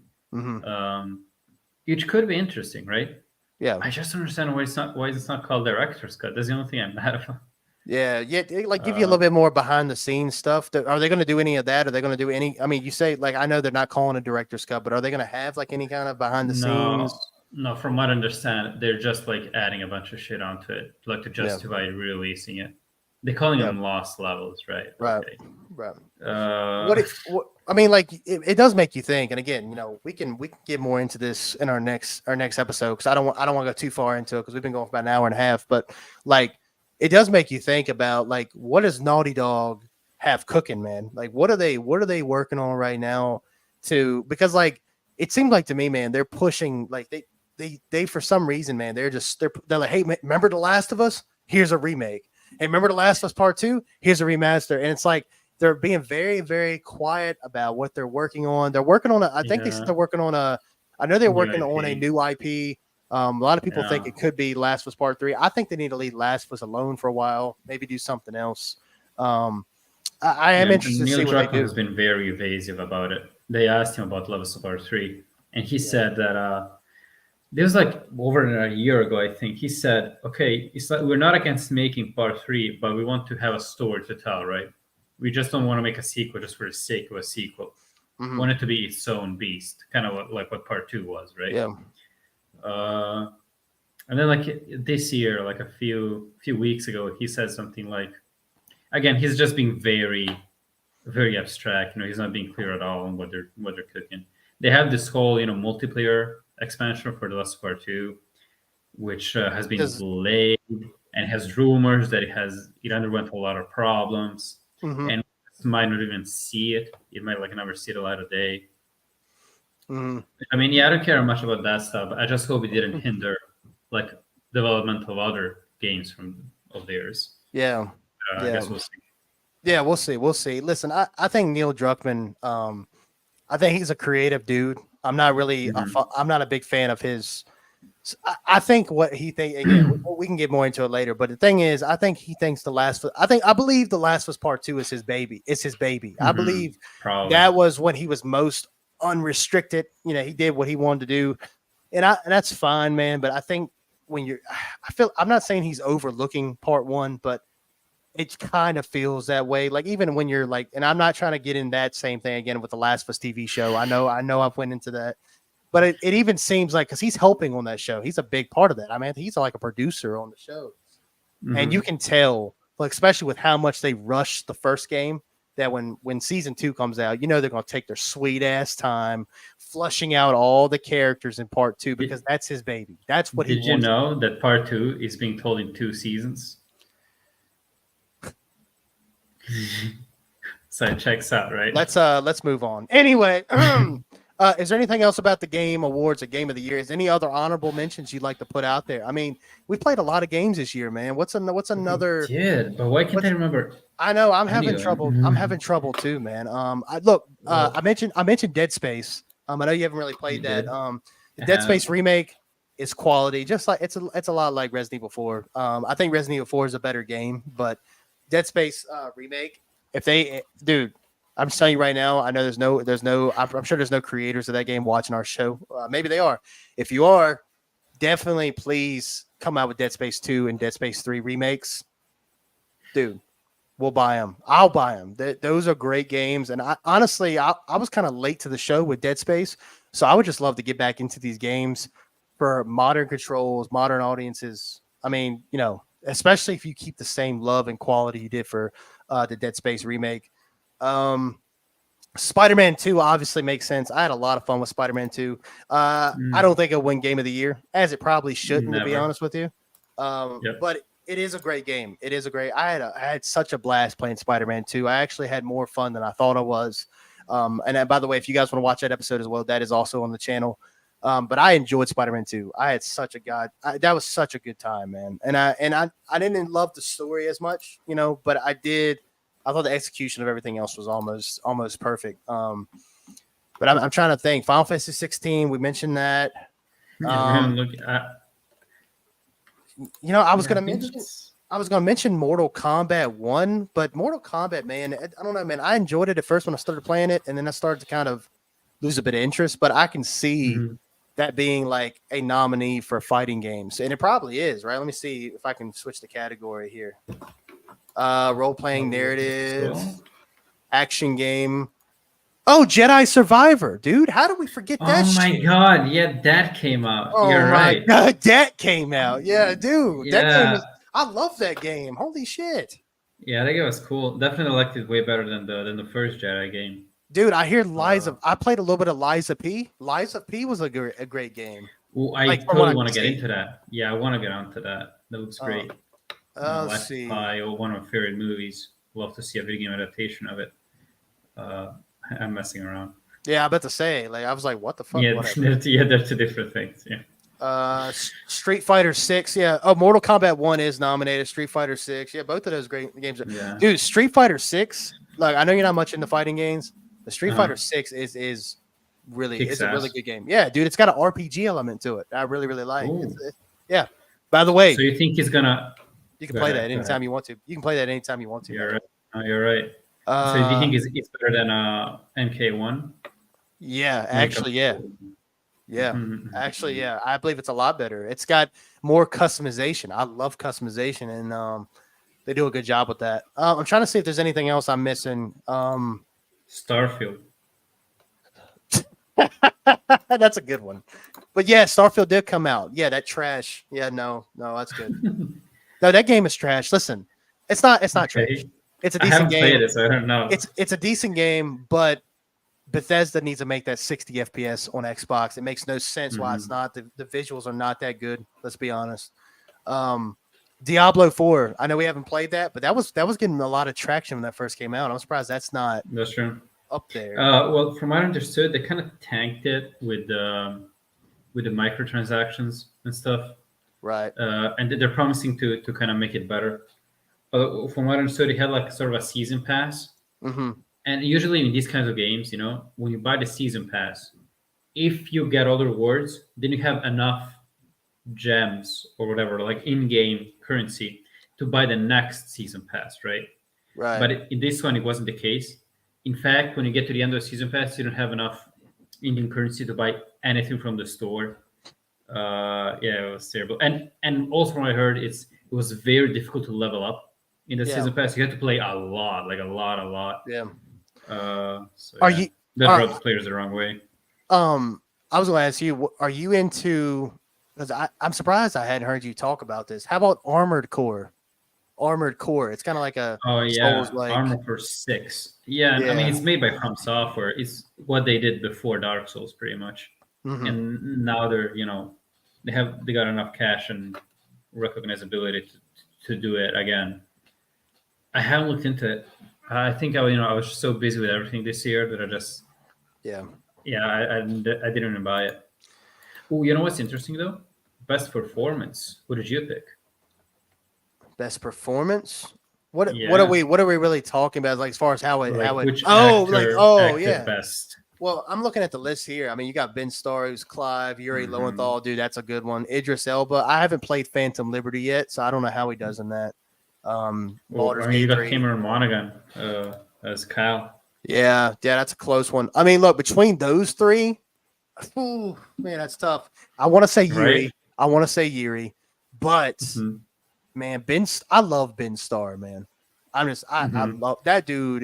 which could be interesting, right? Yeah. I just don't understand why it's not called Director's Cut. That's the only thing I'm mad about. Yeah, like give you a little bit more behind the scenes stuff. Are they going to do any of that? Are they going to do any? I mean, you say, like, I know they're not calling a director's cut, but are they going to have like any kind of behind the scenes? No, from what I understand, they're just like adding a bunch of shit onto it, like to justify releasing it. They're calling them lost levels, right? Right. Okay. Right. I mean, like it does make you think. And again, we can get more into this in our next episode, because I don't want to go too far into it, because we've been going for about an hour and a half. But like, it does make you think about, like, what does Naughty Dog have cooking, man? Like, what are they working on right now? Because like, it seems like to me, man, they're pushing, like they for some reason, man, they're like, hey, remember The Last of Us? Here's a remake. Hey, remember The Last of Us Part 2? Here's a remaster. And it's like, they're being very, very quiet about what they're working on. They're working on I think they said they're working on I know they're working on a new IP. A lot of people think it could be Last of Us Part 3. I think they need to leave Last of Us alone for a while, maybe do something else. I am interested to see what they do. Neil Druckmann has been very evasive about it. They asked him about Last of Us Part 3, and he said that this was like over a year ago, I think. He said, okay, it's like, we're not against making Part 3, but we want to have a story to tell, right? We just don't want to make a sequel just for the sake of a sequel. Mm-hmm. We want it to be its own beast, kind of like what Part 2 was, right? Yeah. And then like this year, like a few weeks ago, he said something like, again, he's just being very, very abstract. He's not being clear at all on what they're cooking. They have this whole, multiplayer expansion for The Last of Us Part 2, which has been delayed and has rumors that it underwent a lot of problems. Mm-hmm. And might not even see it. It might like never see the light of day. Mm-hmm. I mean, I don't care much about that stuff. I just hope it didn't hinder like development of other games of theirs. Yeah. I guess we'll see. Yeah, we'll see. We'll see. Listen, I think Neil Druckmann, I think he's a creative dude. I'm not really, I'm not a big fan of his. I think what he thinks, again, we can get more into it later, but the thing is, I think he thinks I believe The Last of Us Part 2 is his baby. It's his baby. Mm-hmm. I believe that was when he was most unrestricted. He did what he wanted to do. And that's fine, man. But I think I'm not saying he's overlooking Part 1, but it kind of feels that way. Like, even when you're like, and I'm not trying to get in that same thing again with The Last of Us TV show. I know I've went into that. But it even seems like, because he's helping on that show, he's a big part of that. I mean, he's like a producer on the show. Mm-hmm. And you can tell, like, especially with how much they rushed the first game, that when season 2 comes out, they're going to take their sweet ass time flushing out all the characters in Part 2, because that's his baby. That's what he wants. Did you know that Part 2 is being told in 2 seasons? So it checks out, right? Let's move on. Anyway, is there anything else about the game awards or game of the year? Is there any other honorable mentions you'd like to put out there? I mean, we played a lot of games this year, man. What's another? We did, but why can't I remember? I know I'm having trouble. I'm having trouble too, man. I mentioned Dead Space. I know you haven't really played that. The Dead Space remake is quality, just like it's a lot like Resident Evil 4. I think Resident Evil 4 is a better game, but Dead Space remake, I'm just telling you right now, I know there's no, I'm sure there's no creators of that game watching our show. Maybe they are. If you are, definitely please come out with Dead Space 2 and Dead Space 3 remakes. Dude, we'll buy them. I'll buy them. Those are great games. And I honestly was kind of late to the show with Dead Space. So I would just love to get back into these games for modern controls, modern audiences. I mean, especially if you keep the same love and quality you did for the Dead Space remake. Spider-Man 2 obviously makes sense. I had a lot of fun with Spider-Man 2. I don't think it'll win Game of the Year, as it probably shouldn't, to be honest with you. But it is a great game. It is a great. I had such a blast playing Spider-Man 2. I actually had more fun than I thought I was. And by the way, if you guys want to watch that episode as well, that is also on the channel. But I enjoyed Spider-Man 2. I had that was such a good time, man. And I didn't love the story as much, but I did. I thought the execution of everything else was almost perfect. But I'm trying to think. Final Fantasy 16, we mentioned that. I was going to mention Mortal Kombat 1, but Mortal Kombat, man, I don't know, man. I enjoyed it at first when I started playing it, and then I started to kind of lose a bit of interest. But I can see that being like a nominee for fighting games, and it probably is, right? Let me see if I can switch the category here. Role-playing narrative, action game. Oh, Jedi Survivor, dude. How did we forget that? Oh my God. Yeah, that came out. Oh, you're right. God, that came out. Yeah, dude. Yeah. That game I love that game. Holy shit. Yeah, that game was cool. Definitely liked it way better than the first Jedi game. Dude, I hear Liza. I played a little bit of Liza P. Liza P was a great game. Well, I Like from what totally I want could to get see. into that. Yeah, I want to get onto that. That looks great. Let's Life of see. Pi, or one of my favorite movies. Love to see a video game adaptation of it. I'm messing around. Yeah, I bet to say. Like I was like, what the fuck? Yeah, Whatever. they're two different things. Yeah. Street Fighter 6. Yeah. Oh, Mortal Kombat 1 is nominated. Street Fighter 6. Yeah, both of those great games. Yeah. Dude, Street Fighter 6. Like I know you're not much into fighting games. The Street Fighter 6 is really Kicks a ass. really good game. Yeah, dude, it's got an RPG element to it. I really like. Yeah. By the way, so you think he's gonna? You can play that anytime you want to. You can play that anytime you want to. You're right. You're right. So do you think it's better than MK1? Yeah, actually, yeah. Yeah, actually, yeah. I believe it's a lot better. It's got more customization. I love customization, and they do a good job with that. I'm trying to see if there's anything else I'm missing. Starfield. That's a good one. But yeah, Starfield did come out. Yeah, that trash. Yeah, no, that's good. No, that game is trash. Listen, it's not trash. It's a decent game. I haven't played it, so I don't know. It's a decent game, but Bethesda needs to make that 60 FPS on Xbox. It makes no sense why it's not. The visuals are not that good. Let's be honest. Diablo 4. I know we haven't played that, but that was getting a lot of traction when that first came out. I'm surprised that's not. That's true. Up there. Well, from what I understood, they kind of tanked it with the microtransactions and stuff. Right. And they're promising to kind of make it better. From what I understood, it had like sort of a season pass. Mm-hmm. And usually in these kinds of games, when you buy the season pass, if you get all the rewards, then you have enough gems or whatever, like in-game currency, to buy the next season pass, right? Right. But in this one, it wasn't the case. In fact, when you get to the end of the season pass, you don't have enough in-game currency to buy anything from the store. Yeah, it was terrible. And also, from what I heard, it was very difficult to level up in the season pass. You had to play a lot, like a lot. Yeah. So that rubbed the players the wrong way. I was going to ask you, are you into? Because I'm surprised I hadn't heard you talk about this. How about Armored Core? Armored Core. It's kind of like a Souls-like. Armored Core 6. Yeah, I mean it's made by From Software. It's what they did before Dark Souls, pretty much. Mm-hmm. And now they're they got enough cash and recognizability to do it again. I haven't looked into it. I think I was so busy with everything this year that I just I didn't even buy it. Oh, you know what's interesting though? Best performance. What did you pick? Best performance? What are we really talking about? Like as far as how it best. Well, I'm looking at the list here. I mean, you got Ben Starr, Clive, Yuri Lowenthal. Dude, that's a good one. Idris Elba. I haven't played Phantom Liberty yet, so I don't know how he does in that. You got Cameron Monaghan as Kyle. Yeah, that's a close one. I mean, look, between those three, man, that's tough. I want to say Yuri. Right? But man, I love Ben Starr, man. I love that dude.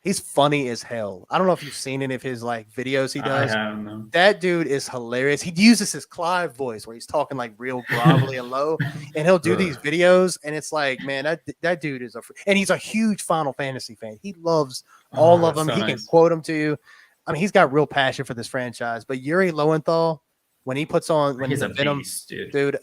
He's funny as hell. I don't know if you've seen any of his like videos he does. I don't know. That dude is hilarious. He uses his Clive voice where he's talking like real grovelly and low, and he'll do these videos, and it's like, man, that dude is and he's a huge Final Fantasy fan. He loves all of them. So he can quote them to you. I mean, he's got real passion for this franchise. But Yuri Lowenthal, when he puts on he's a Venom, dude.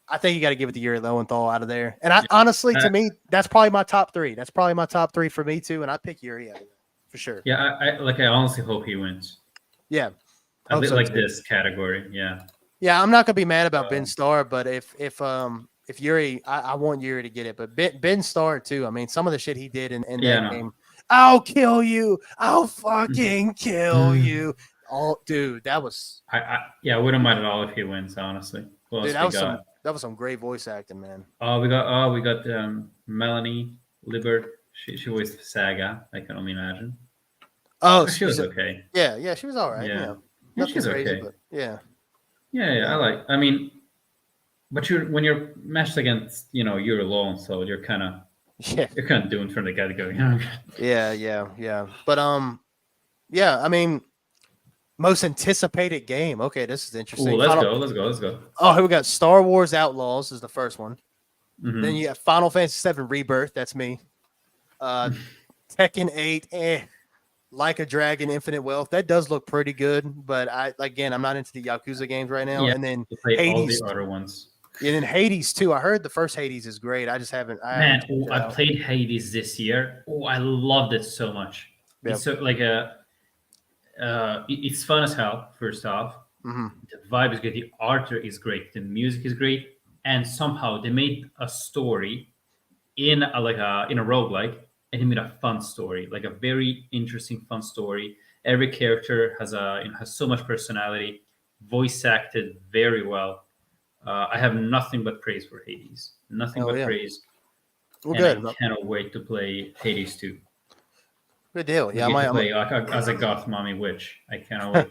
I think you got to give it to Yuri Lowenthal out of there. And honestly, to me, that's probably my top three. That's probably my top three for me too. And I pick Yuri out of there for sure. Yeah, I honestly hope he wins. Yeah, I like this category. Yeah. Yeah, I'm not gonna be mad about Ben Starr, but if Yuri, I want Yuri to get it. But Ben Starr too. I mean, some of the shit he did in that game. I'll kill you. I'll fucking kill you. Oh, dude, that was. I wouldn't mind at all if he wins. Honestly. Dude, that was some great voice acting, man. We got Melanie Liebert. She voiced Saga. I can only imagine. Oh, she was okay. Yeah, she was all right. Yeah, she's crazy, okay. But yeah. I mean, but when you're matched against, you're alone, so you're kind of doomed from the get-go. Yeah. But I mean. Most anticipated game. Okay, this is interesting. Ooh, let's go. Oh, here we got Star Wars Outlaws is the first one. Then you have Final Fantasy VII Rebirth. That's me. Tekken 8. Like a Dragon, Infinite Wealth. That does look pretty good, but I'm not into the Yakuza games right now. Yeah, and then to play Hades, all the other ones. And then Hades too. I heard the first Hades is great. I just haven't. I played Hades this year. Oh, I loved it so much. Yep. It's so like it's fun as hell. First off, the vibe is good. The art is great. The music is great, and somehow they made a story in a roguelike. And he made a fun story, like a very interesting, fun story. Every character has so much personality, voice acted very well. I have nothing but praise for Hades. Nothing but praise. Well, and good. I cannot wait to play Hades 2. Good deal. Yeah, I play as a goth mommy witch. I cannot wait.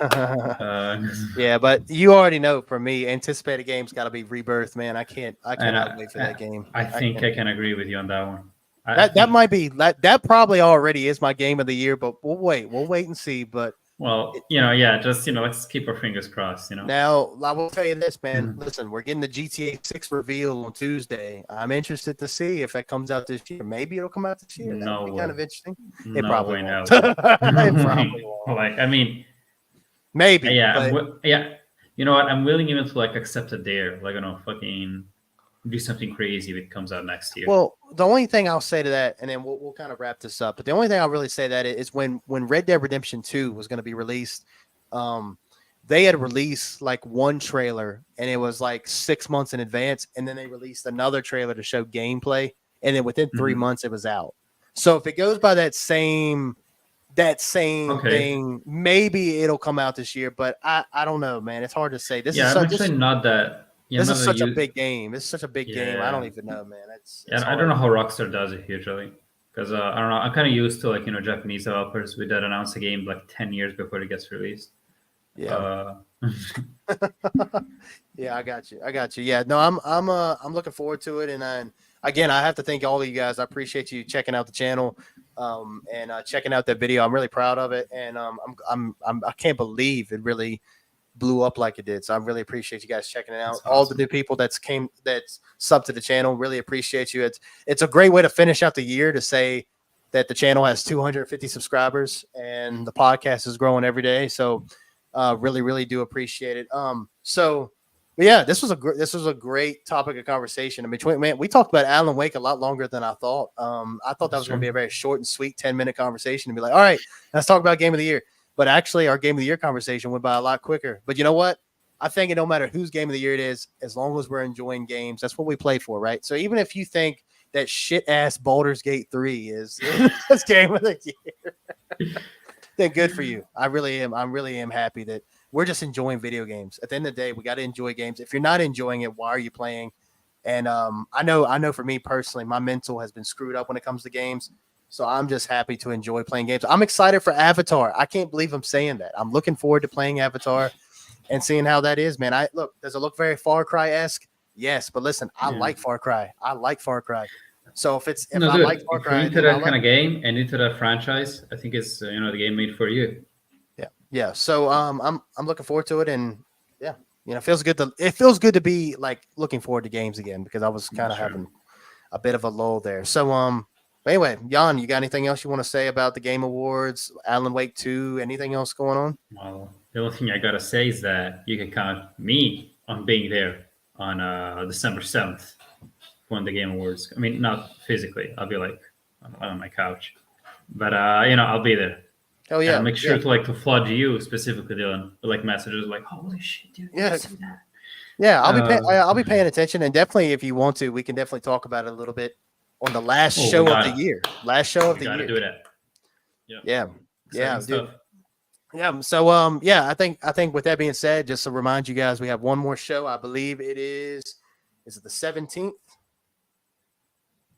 Yeah, but you already know. For me, anticipated games got to be Rebirth, man. I cannot wait for that game. I think I can agree with you on that one. That might be that probably already is my game of the year, but we'll wait and see. But let's keep our fingers crossed. Now I will tell you this, man. Listen, we're getting the GTA 6 reveal on Tuesday. I'm interested to see if that comes out this year. Maybe it'll come out this year. That'd be kind of interesting. It probably won't. It probably won't. Maybe. Yeah, you know what? I'm willing even to accept a dare. Fucking do something crazy if it comes out next year. Well, the only thing I'll say to that, and then we'll kind of wrap this up, but the only thing I'll really say that is when Red Dead Redemption 2 was going to be released, they had released one trailer, and it was 6 months in advance, and then they released another trailer to show gameplay, and then within 3 months it was out. So if it goes by that same thing, maybe it'll come out this year, but I don't know, man. It's hard to say. This is actually not that. This is such a big game. It's such a big game. I don't even know, man. I don't know how Rockstar does it usually, because I don't know. I'm kind of used to Japanese developers that announce a game 10 years before it gets released. Yeah. Yeah, I got you. Yeah, no, I'm looking forward to it, and again, I have to thank all of you guys. I appreciate you checking out the channel, and checking out that video. I'm really proud of it, and I can't believe it really blew up like it did. So I really appreciate you guys checking it out. Awesome. All the new people that's subbed to the channel, really appreciate you. It's a great way to finish out the year to say that the channel has 250 subscribers and the podcast is growing every day. So really, really do appreciate it. But yeah, this was a great topic of conversation. We talked about Alan Wake a lot longer than I thought. I thought that was going to be a very short and sweet 10-minute conversation and be like, all right, let's talk about game of the year. But actually, our game of the year conversation went by a lot quicker. But you know what? I think it no matter whose game of the year it is, as long as we're enjoying games, that's what we play for, right? So even if you think that shit-ass Baldur's Gate 3 is game of the year, then good for you. I really am happy that we're just enjoying video games. At the end of the day, we got to enjoy games. If you're not enjoying it, why are you playing? And I know for me personally, my mental has been screwed up when it comes to games. So I'm just happy to enjoy playing games. I'm excited for Avatar. I can't believe I'm saying that. I'm looking forward to playing Avatar and seeing how that is, man. Does it look very Far Cry-esque? Yes, but listen, I like Far Cry. So if I like Far Cry, into that kind of game and into that franchise, I think it's the game made for you. Yeah. So I'm looking forward to it, and it feels good to be looking forward to games again, because I was kind of having a bit of a lull there. So anyway, Jan, you got anything else you want to say about the Game Awards, Alan Wake 2, anything else going on? Well, the only thing I got to say is that you can count me on being there on December 7th when the Game Awards. I mean, not physically. I'll be on my couch. But, I'll be there. Oh, yeah. And make sure to flood you specifically, Dylan, with messages holy shit, dude. Yeah. Yeah, I'll be paying attention. And definitely, if you want to, we can definitely talk about it a little bit on the last show of the year. Last show of the year. Do that. Yeah. Dude. Yeah. So I think with that being said, just to remind you guys, we have one more show. I believe it is it the 17th?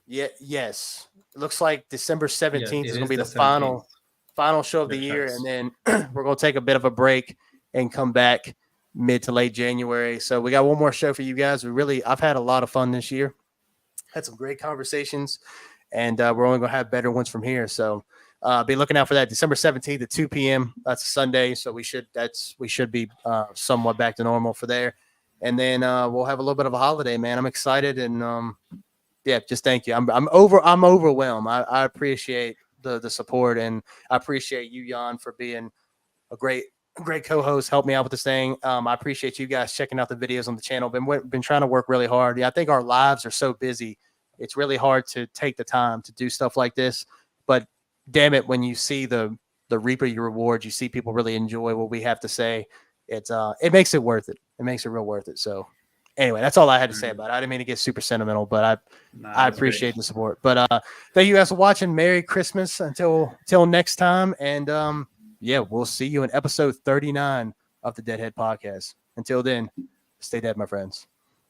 Yeah, yes. It looks like December 17th is going to be the final show of the year, and then we're going to take a bit of a break and come back mid to late January. So we got one more show for you guys. I've had a lot of fun this year. Had some great conversations, and we're only going to have better ones from here. So be looking out for that December 17th at 2 p.m. That's a Sunday, so we should be somewhat back to normal for there. And then we'll have a little bit of a holiday, man. I'm excited, and yeah, just thank you. I'm overwhelmed. I appreciate the support, and I appreciate you, Jan, for being a great co-host. Help me out with this thing. I appreciate you guys checking out the videos on the channel. Been trying to work really hard. Yeah, I think our lives are so busy. It's really hard to take the time to do stuff like this. But damn it, when you see the reap of your rewards, you see people really enjoy what we have to say. It makes it worth it. It makes it real worth it. So anyway, that's all I had to say about it. I didn't mean to get super sentimental, but I appreciate the support. But thank you guys for watching. Merry Christmas until next time. And yeah, we'll see you in episode 39 of the Deadhead Podcast. Until then, stay dead, my friends.